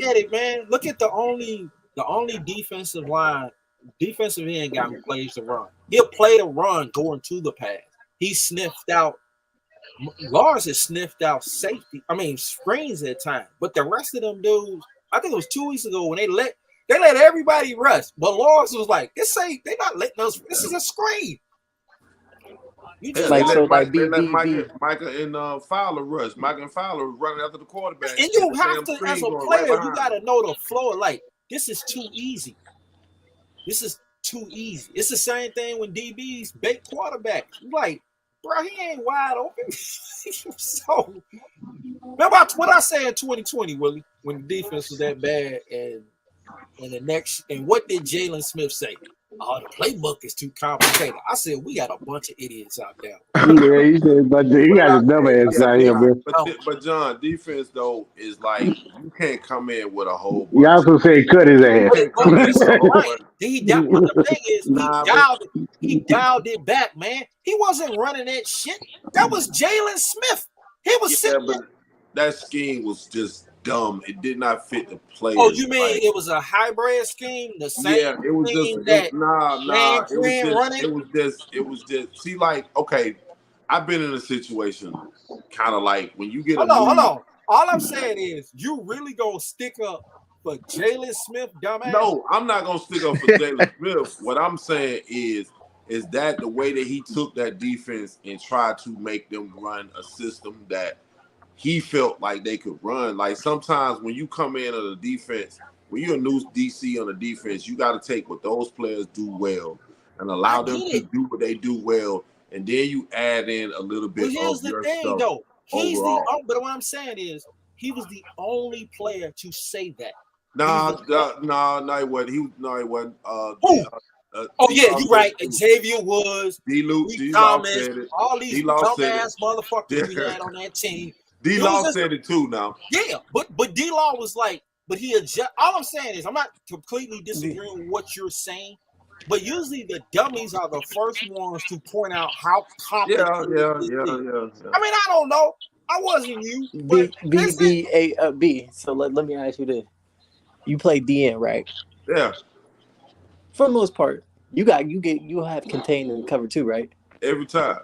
at it, man, look at the only defensive end guy who plays the run. He'll play the run going to the pass. He sniffed out. Lars has sniffed out screens at times, but the rest of them dudes, I think it was 2 weeks ago when they let everybody rush, but Lars was like, they're not letting us. This is a screen. You just Micah and Fowler rush. Micah and Fowler running after the quarterback. And you have to, as a player, you got to know the flow. Like, this is too easy. This is too easy. It's the same thing when DBs bait quarterbacks. Like, bro, he ain't wide open. So, remember what I said in 2020, Willie, when the defense was that bad, and what did Jalen Smith say? Oh, the playbook is too complicated. I said, we got a bunch of idiots out there. Yeah, he said, but he got a dumb ass out here, man. But John, defense though is like you can't come in with a whole bunch. He also said cut his ass. Right. The thing is, he dialed it back, man. He wasn't running that shit. That was Jalen Smith. He was sitting but that scheme was just dumb. It did not fit the players. Oh, you mean it was a hybrid scheme? The same it was scheme just that it was just see, like, okay, I've been in a situation kind of like when you get hold on. All I'm saying is you really gonna stick up for Jalen Smith, dumbass? No, I'm not gonna stick up for Jalen Smith. What I'm saying is that the way that he took that defense and tried to make them run a system that he felt like they could run. Like sometimes when you come in on the defense, when you're a new DC on the defense, you got to take what those players do well and allow them to do what they do well, and then you add in a little bit here's of the your thing, stuff though. overall. But what I'm saying is he was the only player to say that. No, he wasn't. He wasn't. You're right. Xavier Woods, Thomas, all these dumbass motherfuckers we had on that team. D-Law said it too now. Yeah, but D-Law was like, but he adjust. All I'm saying is I'm not completely disagreeing with what you're saying, but usually the dummies are the first ones to point out how complicated it is. Yeah. I mean, I don't know. I wasn't you. B. So let me ask you this. You play DN, right? Yeah. For the most part, you have contained in cover 2, right? Every time.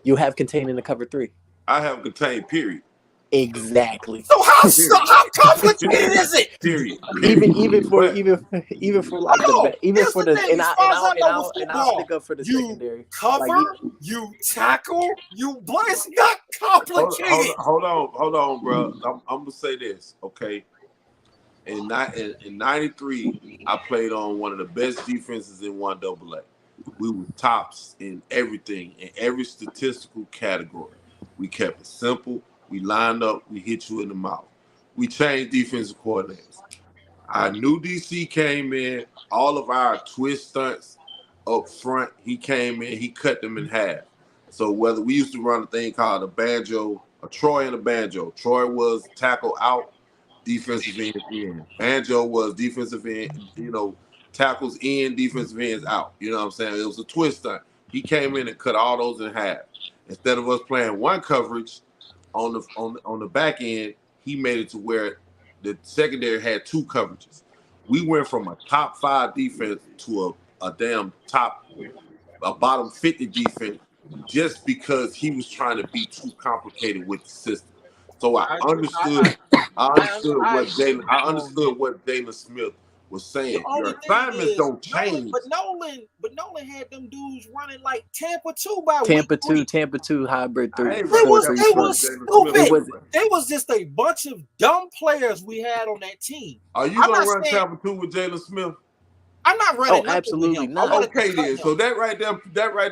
You have contained in the cover 3. I have contained, period. Exactly. So how complicated is it? Period. Even for I'll stick up for the secondary. Cover, you tackle, you block. It's not complicated. Hold on, bro. I'm gonna say this, okay? In 93, I played on one of the best defenses in 1AA. We were tops in everything, in every statistical category. We kept it simple. We lined up. We hit you in the mouth. We changed defensive coordinators. Our new DC came in. All of our twist stunts up front, he came in. He cut them in half. So whether we used to run a thing called a banjo, a Troy and a banjo. Troy was tackle out, defensive end in. Banjo was defensive end, tackles in, defensive ends out. You know what I'm saying? It was a twist stunt. He came in and cut all those in half. Instead of us playing one coverage on the back end, he made it to where the secondary had 2 coverages. We went from a top 5 defense to a bottom 50 defense just because he was trying to be too complicated with the system. So I understood what Jalen Smith was saying. Your assignments don't change. But Nolan had them dudes running like Tampa 2 by Tampa week 3. 2 hybrid 3. It was stupid. It was just a bunch of dumb players we had on that team. Are you gonna run Tampa 2 with Jalen Smith? I'm not running. Oh, absolutely not. Okay, then. So that right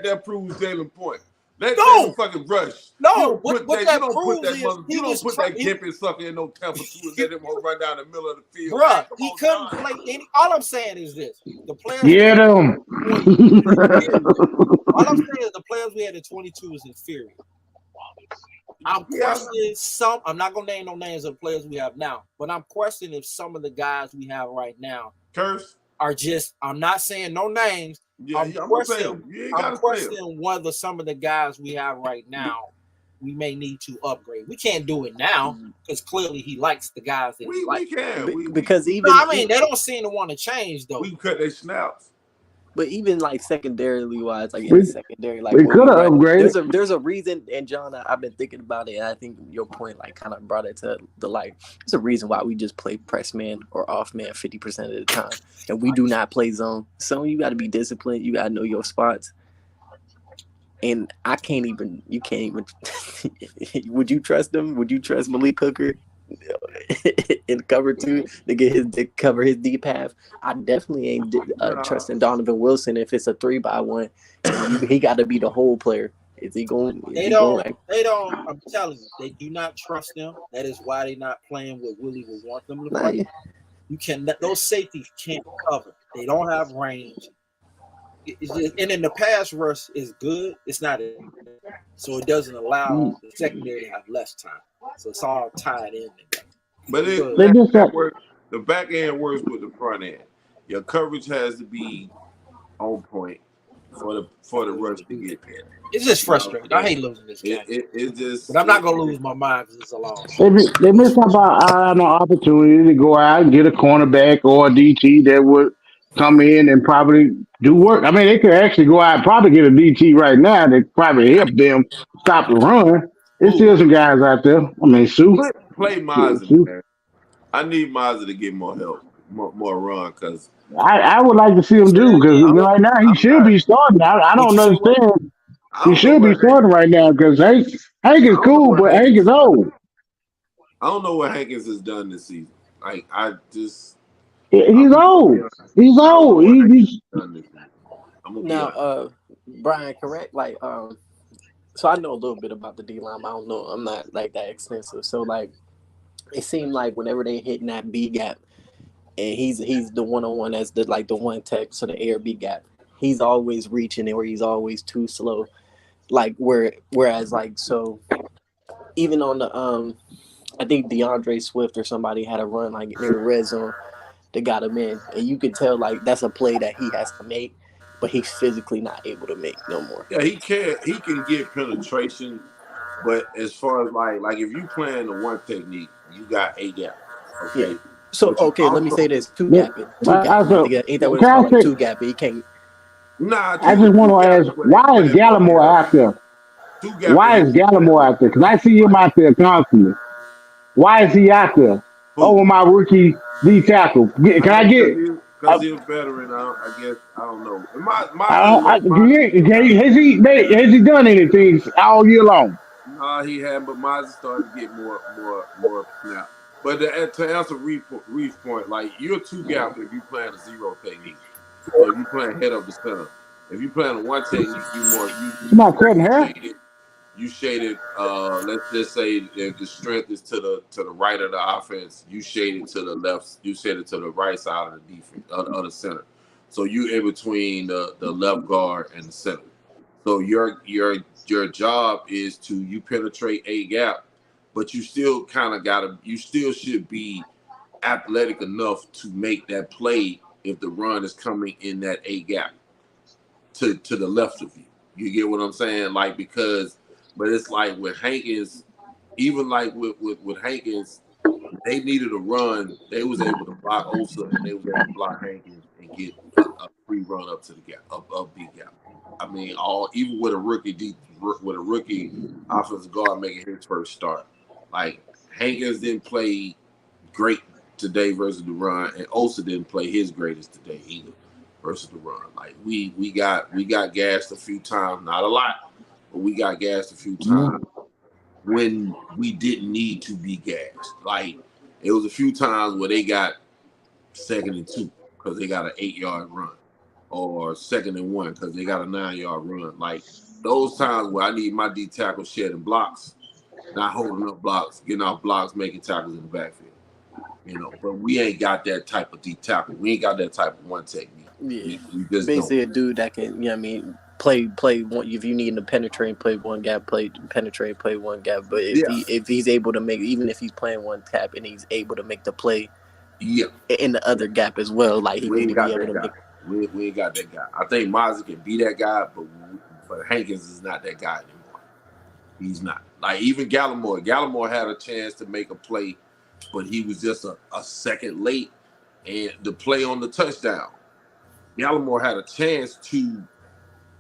there proves Jalen point. That fucking rush. No, you don't put that gimping sucker in no Tampa 2 and let him run down the middle of the field. Bruh, he couldn't play any. All I'm saying is this: the players. Get him. All I'm saying is the players we had at 22 is inferior. I'm questioning some. I'm not gonna name no names of the players we have now, but I'm questioning if some of the guys we have right now are just. I'm not saying no names. I'm questioning whether some of the guys we have right now we may need to upgrade. We can't do it now because clearly he likes the guys that he likes. We can because they don't seem to want to change though. We can cut their snaps. But even like secondarily wise, like secondary, like we could have upgraded. There's a reason, and John, I've been thinking about it, and I think your point like kind of brought it to the light. There's a reason why we just play press man or off man 50% of the time, and we do not play zone. So you got to be disciplined. You got to know your spots. And you can't even. Would you trust them? Would you trust Malik Hooker in cover 2 to cover his deep half? I definitely ain't trusting Donovan Wilson if it's a 3-by-1. He got to be the whole player. Is he going? They don't. I'm telling you, they do not trust them. That is why they're not playing what Willie would want them to play. You can. Those safeties can't cover. They don't have range. And in the pass rush is good. It's not, so it doesn't allow the secondary to have less time. So it's all tied in together. But the back end works with the front end. Your coverage has to be on point for the rush to get there. It's just frustrating. I hate losing this game. But I'm not gonna lose my mind because it's a long. They missed out on an opportunity to go out and get a cornerback or a DT that would come in and probably do work. I mean, they could actually go out and probably get a DT right now that probably help them stop the run. There's still some guys out there. I mean, Sue. Play Miles in there. I need Mazda to get more help, more run, because I would like to see him do because right now he I'm should not. be starting. I What don't you say? What? understand. I He don't know should be what starting right now because Hank is cool, but Hank is old. I don't know what Hankins has done this season. Like I'm just He's gonna be old. honest. He's I don't know old. what Hankins has done this season. I'm gonna be Now, honest. Brian, correct? Like, so I know a little bit about the D line. I don't know. I'm not like that extensive. So like, it seemed like whenever they hitting that B gap, and he's the 1-on-1 that's the like the one tech, so the air B gap. He's always reaching it, or he's always too slow. Like whereas like so even on the I think DeAndre Swift or somebody had a run like in the red zone that got him in, and you could tell like that's a play that he has to make, but he's physically not able to make no more. Yeah, he can get penetration, but as far as like if you playing the one technique, you got a gap. Yeah. Okay. So But you okay, let me say also this: two But gapping, two gapping. I think also, ain't that what can it's I called? Like say? two gapping. He can't. I just want two to gaps ask, why is where one Gallimore gap out there? two Why gapping is Gallimore out there? Because I see him out there constantly. Why is he out there over who? my rookie D tackle? I Can I guess get? because he was veteran. I guess I don't know. And Has he done anything all year long? nah, he had, but Mozzie started to get more snap. But to answer Reef's point, like you're two gap if you playing a zero technique. So if you playing head of the center. If you playing a one technique, It's not cutting you hair. shaded. You shaded. Let's just say if the strength is to the right of the offense, you shaded to the left. You shaded to the right side of the defense of the center. So you in between the left guard and the center. So your job is to you penetrate a gap, but you still kind of gotta. You still should be athletic enough to make that play if the run is coming in that A gap to the left of you. You get what I'm saying? Like because, but it's like with Hankins, even like with Hankins, they needed a run. They was able to block Osa and they was able to block Hankins and get a free run up to the gap, up B gap. I mean, all even with a rookie offensive guard making his first start, like Hankins didn't play great today versus the run, and Osa didn't play his greatest today either versus the run. Like we got gassed a few times, not a lot, but we got gassed a few times when we didn't need to be gassed. Like it was a few times where they got 2nd and 2 because they got an 8-yard run, or 2nd and 1 because they got a 9-yard run. Like those times where I need my D tackle shedding blocks, not holding up blocks, getting off blocks, making tackles in the backfield. You know, but we ain't got that type of D tackle. We ain't got that type of one technique. Yeah. We just Basically, don't. a dude that can, you know what I mean, play one. If you need him to penetrate, play one gap, play one gap. But if he's able to make, even if he's playing one tap and he's able to make the play, in the other gap as well, like he we need ain't to be got able that to guy. make. We ain't got that guy. I think Mozzie can be that guy, but Hankins is not that guy anymore. He's not. Like even Gallimore had a chance to make a play, but he was just a second late, and the play on the touchdown. Gallimore had a chance to,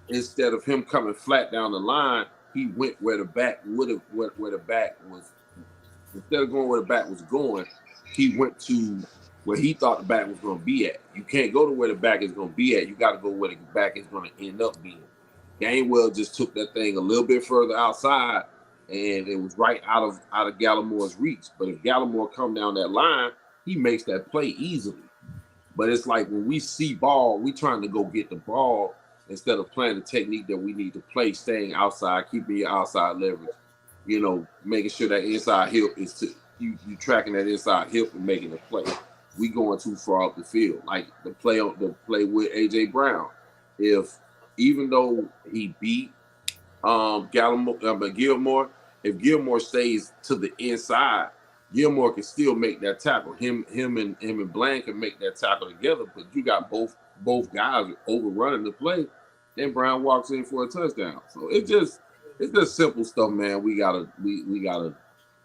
instead of him coming flat down the line, he went where the back would have where the back was. Instead of going where the back was going, he went to where he thought the back was going to be at. You can't go to where the back is going to be at. You got to go where the back is going to end up being. Gainwell just took that thing a little bit further outside, and it was right out of Gallimore's reach. But if Gallimore come down that line, he makes that play easily. But it's like when we see ball, we trying to go get the ball instead of playing the technique that we need to play, staying outside, keeping your outside leverage, you know, making sure that inside hip is to you tracking that inside hip and making the play. We going too far up the field. Like the play with AJ Brown. If even though he beat Gilmore, if Gilmore stays to the inside, Gilmore can still make that tackle. Him and Bland can make that tackle together, but you got both guys overrunning the play. Then Brown walks in for a touchdown. So it's just simple stuff, man. We gotta,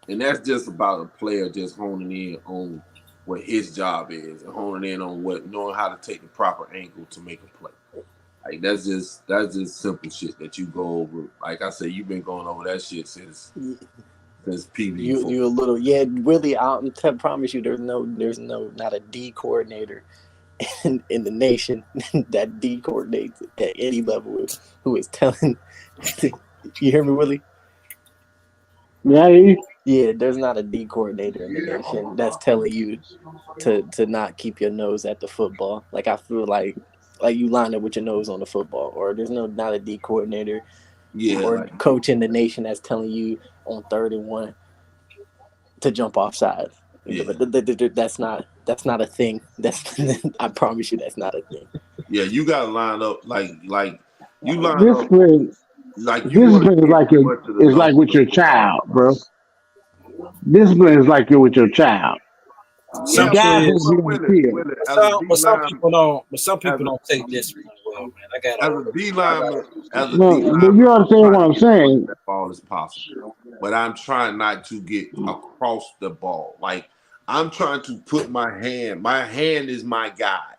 and that's just about a player just honing in on what his job is and honing in on knowing how to take the proper angle to make a play. Like that's just simple shit that you go over. Like I said, you've been going over that shit since defense PD. You a little Willie. I promise you, there's not a D coordinator in the nation that D coordinates at any level who is telling. You hear me, Willie? Yeah. There's not a D coordinator in the nation that's telling you to not keep your nose at the football. Like I feel like you line up with your nose on the football, or there's not a D coordinator or coach in the nation that's telling you on 3rd and 1 to jump off sides. Yeah. But that's not a thing. I promise you that's not a thing. Yeah, you gotta line up like you line discipline, up like you discipline is like with your child, bro. Discipline is like you're with your child. Some kids, but some people don't take this really well, man. I got as a D lineman, but you understand what I'm saying? That ball is possible, but I'm trying not to get across the ball. Like I'm trying to put my hand. My hand is my guide.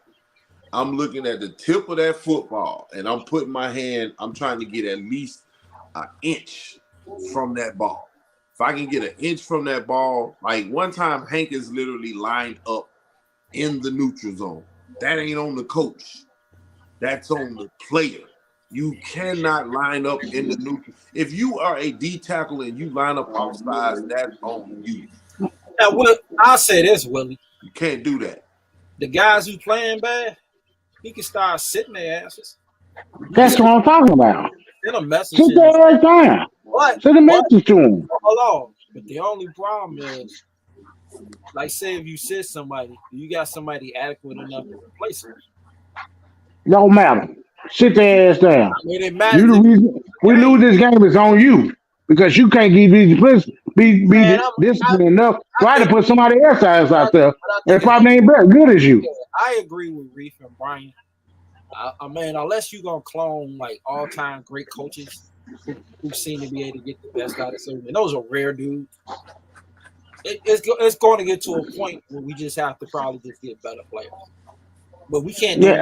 I'm looking at the tip of that football, and I'm putting my hand. I'm trying to get at least an inch from that ball. If I can get an inch from that ball, like one time Hank is literally lined up in the neutral zone. That ain't on the coach. That's on the player. You cannot line up in the neutral. If you are a D tackle and you line up off sides, that's on you. Now, I'll say this, Willie. You can't do that. The guys who playing bad, he can start sitting their asses. That's what I'm talking about. Send a message. Sit their ass down. Send a message to him. Hold on. But the only problem is, like, say if you sit somebody, you got somebody adequate enough to replace them. Don't matter. Sit their ass down. I mean, it matters. You the reason we lose this game is on you because you can't be disciplined enough. Try to put somebody else out there. That probably ain't good as you. I agree with Reef and Brian. I mean, unless you're gonna clone like all-time great coaches who seem to be able to get the best out of something, and those are rare dudes. It's going to get to a point where we just have to probably just get better players, but we can't do it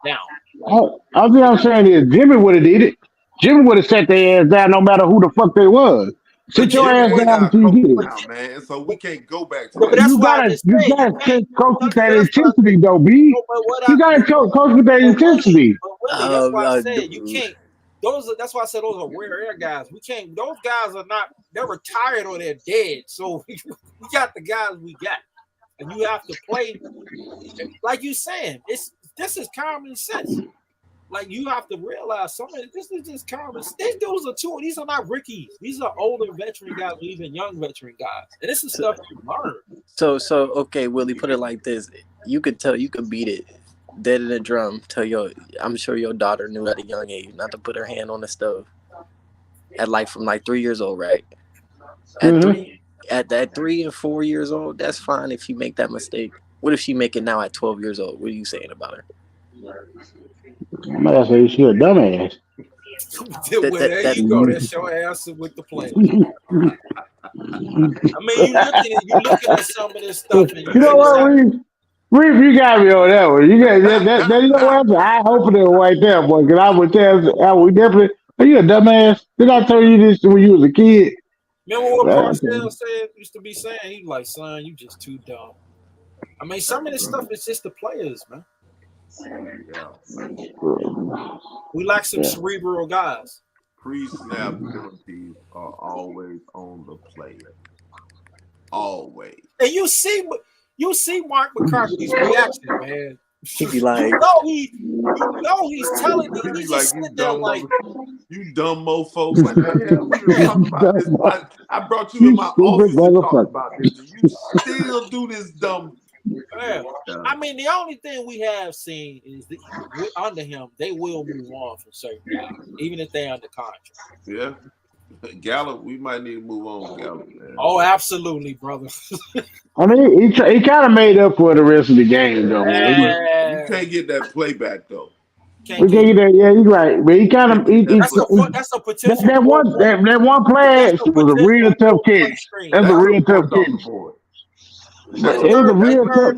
now. All I'm saying is Jimmy would have did it. Jimmy would have set their ass down no matter who the fuck they was. Sit your ass down until you get it. Man, so we can't go back to that. You gotta coach with that intensity, though, B. You gotta coach with that intensity. That's why I said you can't. That's why I said those are rare air guys. We can't. Those guys are not. They're retired or they're dead. So we got the guys we got, and you have to play like you saying. This is common sense. Like you have to realize this is just common. These dudes are too. These are not rookies. These are older veteran guys, or even young veteran guys. And this is stuff you learn. So okay, Willie, put it like this: you could beat it dead in the drum. I'm sure your daughter knew at a young age not to put her hand on the stove from 3 years old, right? At 3 and 4 years old, that's fine if you make that mistake. What if she make it now at 12 years old? What are you saying about her? I'm gonna say she a dumbass. There you go. That's your answer with the plan. I mean, you looking at some of this stuff. And you know what, Reef, you got me on that one. You got that. You know what? I hope it was right there, boy. Because I would tell, we definitely. Are you a dumbass? Did I tell you this when you was a kid? Remember what Parcells used to be saying? He was like, "Son, you just too dumb." I mean, some of this stuff is just the players, man. We like some cerebral guys. Pre-snap penalties are always on the player. Always. And you see Mark McCarthy's reaction, man. He be like, he's telling me. He's like, just sitting there like, you dumb mofo. I brought you in my office to talk about this. And you still do this dumb. Yeah. I mean, the only thing we have seen is that under him, they will move on from certain guys, even if they're under contract. Yeah. Gallup, we might need to move on, Gallup. Man. Oh, absolutely, brother. I mean, he kind of made up for the rest of the game, though, man. You can't get that playback, though. We can't get that. Yeah, you're right. But he kind of that's a potential. That one play was a real tough catch. That's a real tough catch. It was a real tough.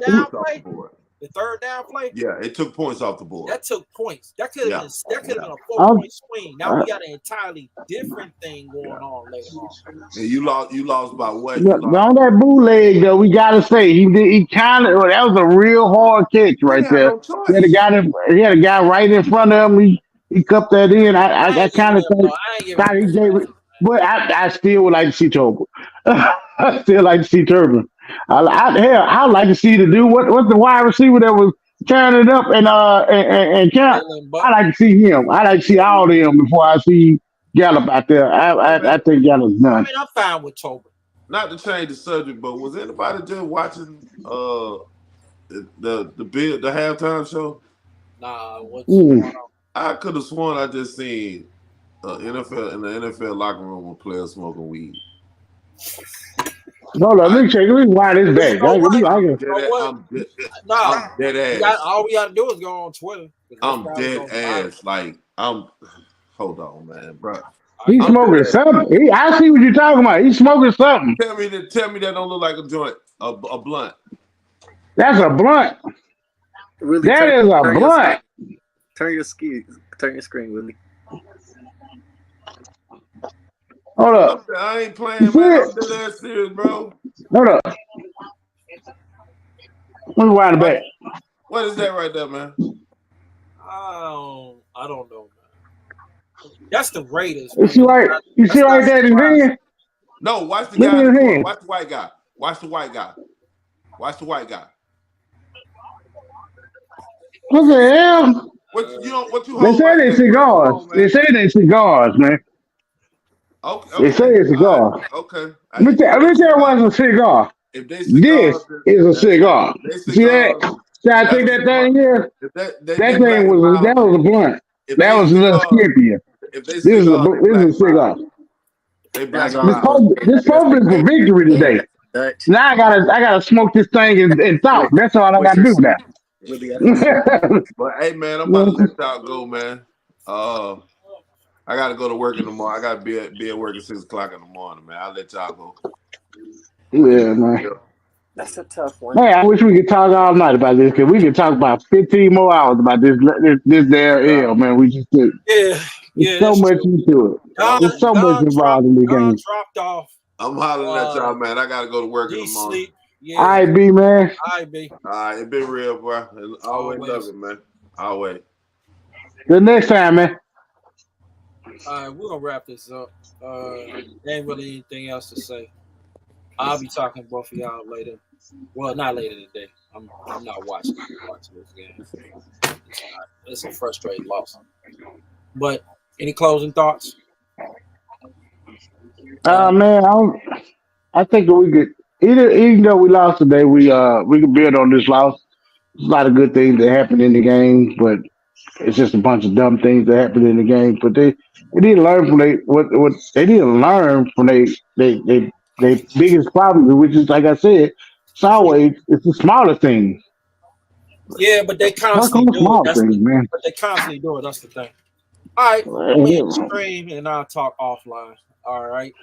The third down play. Yeah, it took points off the board. That took points. That could have been a 4-point swing. Now we got an entirely different thing going on later on. And you lost by what? On that bootleg though, we gotta say he kind of that was a real hard catch right there. No choice. He had a guy right in front of him. He cupped that in. I kind of think he gave it, but I still would like to see Tobin. I still like to see Turbin. I'd like to see the dude. What's the wide receiver that was turning it up and Camp? I like to see him. I like to see all of them before I see Gallup out there. I think Gallup's done. I mean, I'm fine with Tobin. Not to change the subject, but was anybody just watching the halftime show? Nah, what's going on? I could have sworn I just seen NFL in the NFL locker room with players smoking weed. No, let me check. Let me wind this back. I'm dead ass. All we gotta do is go on Twitter. I'm dead ass. Like hold on, man, bro. He's smoking something. I see what you're talking about. He's smoking something. Tell me that don't look like a joint, a blunt. That's a blunt. Really, that is a blunt. Turn your screen, Willie. Hold up. I ain't playing, man. I'm dead serious, bro. Hold up. Let me wind it back. What is that right there, man? I don't know, man. That's the Raiders. You see right there in his hand? No, watch the guy. Watch the white guy. Watch the white guy. Watch the white guy. What the hell? What you They say they cigars. They say they cigars, man. Okay. They say it's cigars. Okay. Let me tell you what's a cigar. If they this is a cigar. See that? See, I think that thing here. That was a blunt. That was a little Scorpion. This is a cigar. This supposed for victory today. Now I gotta smoke this thing and talk. That's all I gotta do now. But hey, man, I'm about to let y'all go, man. I gotta go to work in the morning. I gotta be at work at 6:00 in the morning, man. I'll let y'all go. Yeah, man. That's a tough one. Hey, I wish we could talk all night about this because we could talk about 15 more hours about this there L, man. We just did. There's so much into it. There's so much involved in the game. Dropped off. I'm hollering at y'all, man. I gotta go to work in the morning. Yeah. All right, B, man. All right, B. All right, it been real, bro. Always love it, man. Always. Till next time, man. All right, we're gonna wrap this up. There ain't really anything else to say. I'll be talking to both of y'all later. Well, not later today. I'm not watching this game. It's a frustrating loss. But any closing thoughts? Man, I think that we could even though we lost today, we could build on this loss. There's a lot of good things that happened in the game, but it's just a bunch of dumb things that happened in the game. But they didn't learn from what they didn't learn from their biggest problem, which is like I said, it's the smaller things. Yeah, but they constantly do it. Man. But they constantly do it. That's the thing. All right, we stream and I'll talk offline. All right.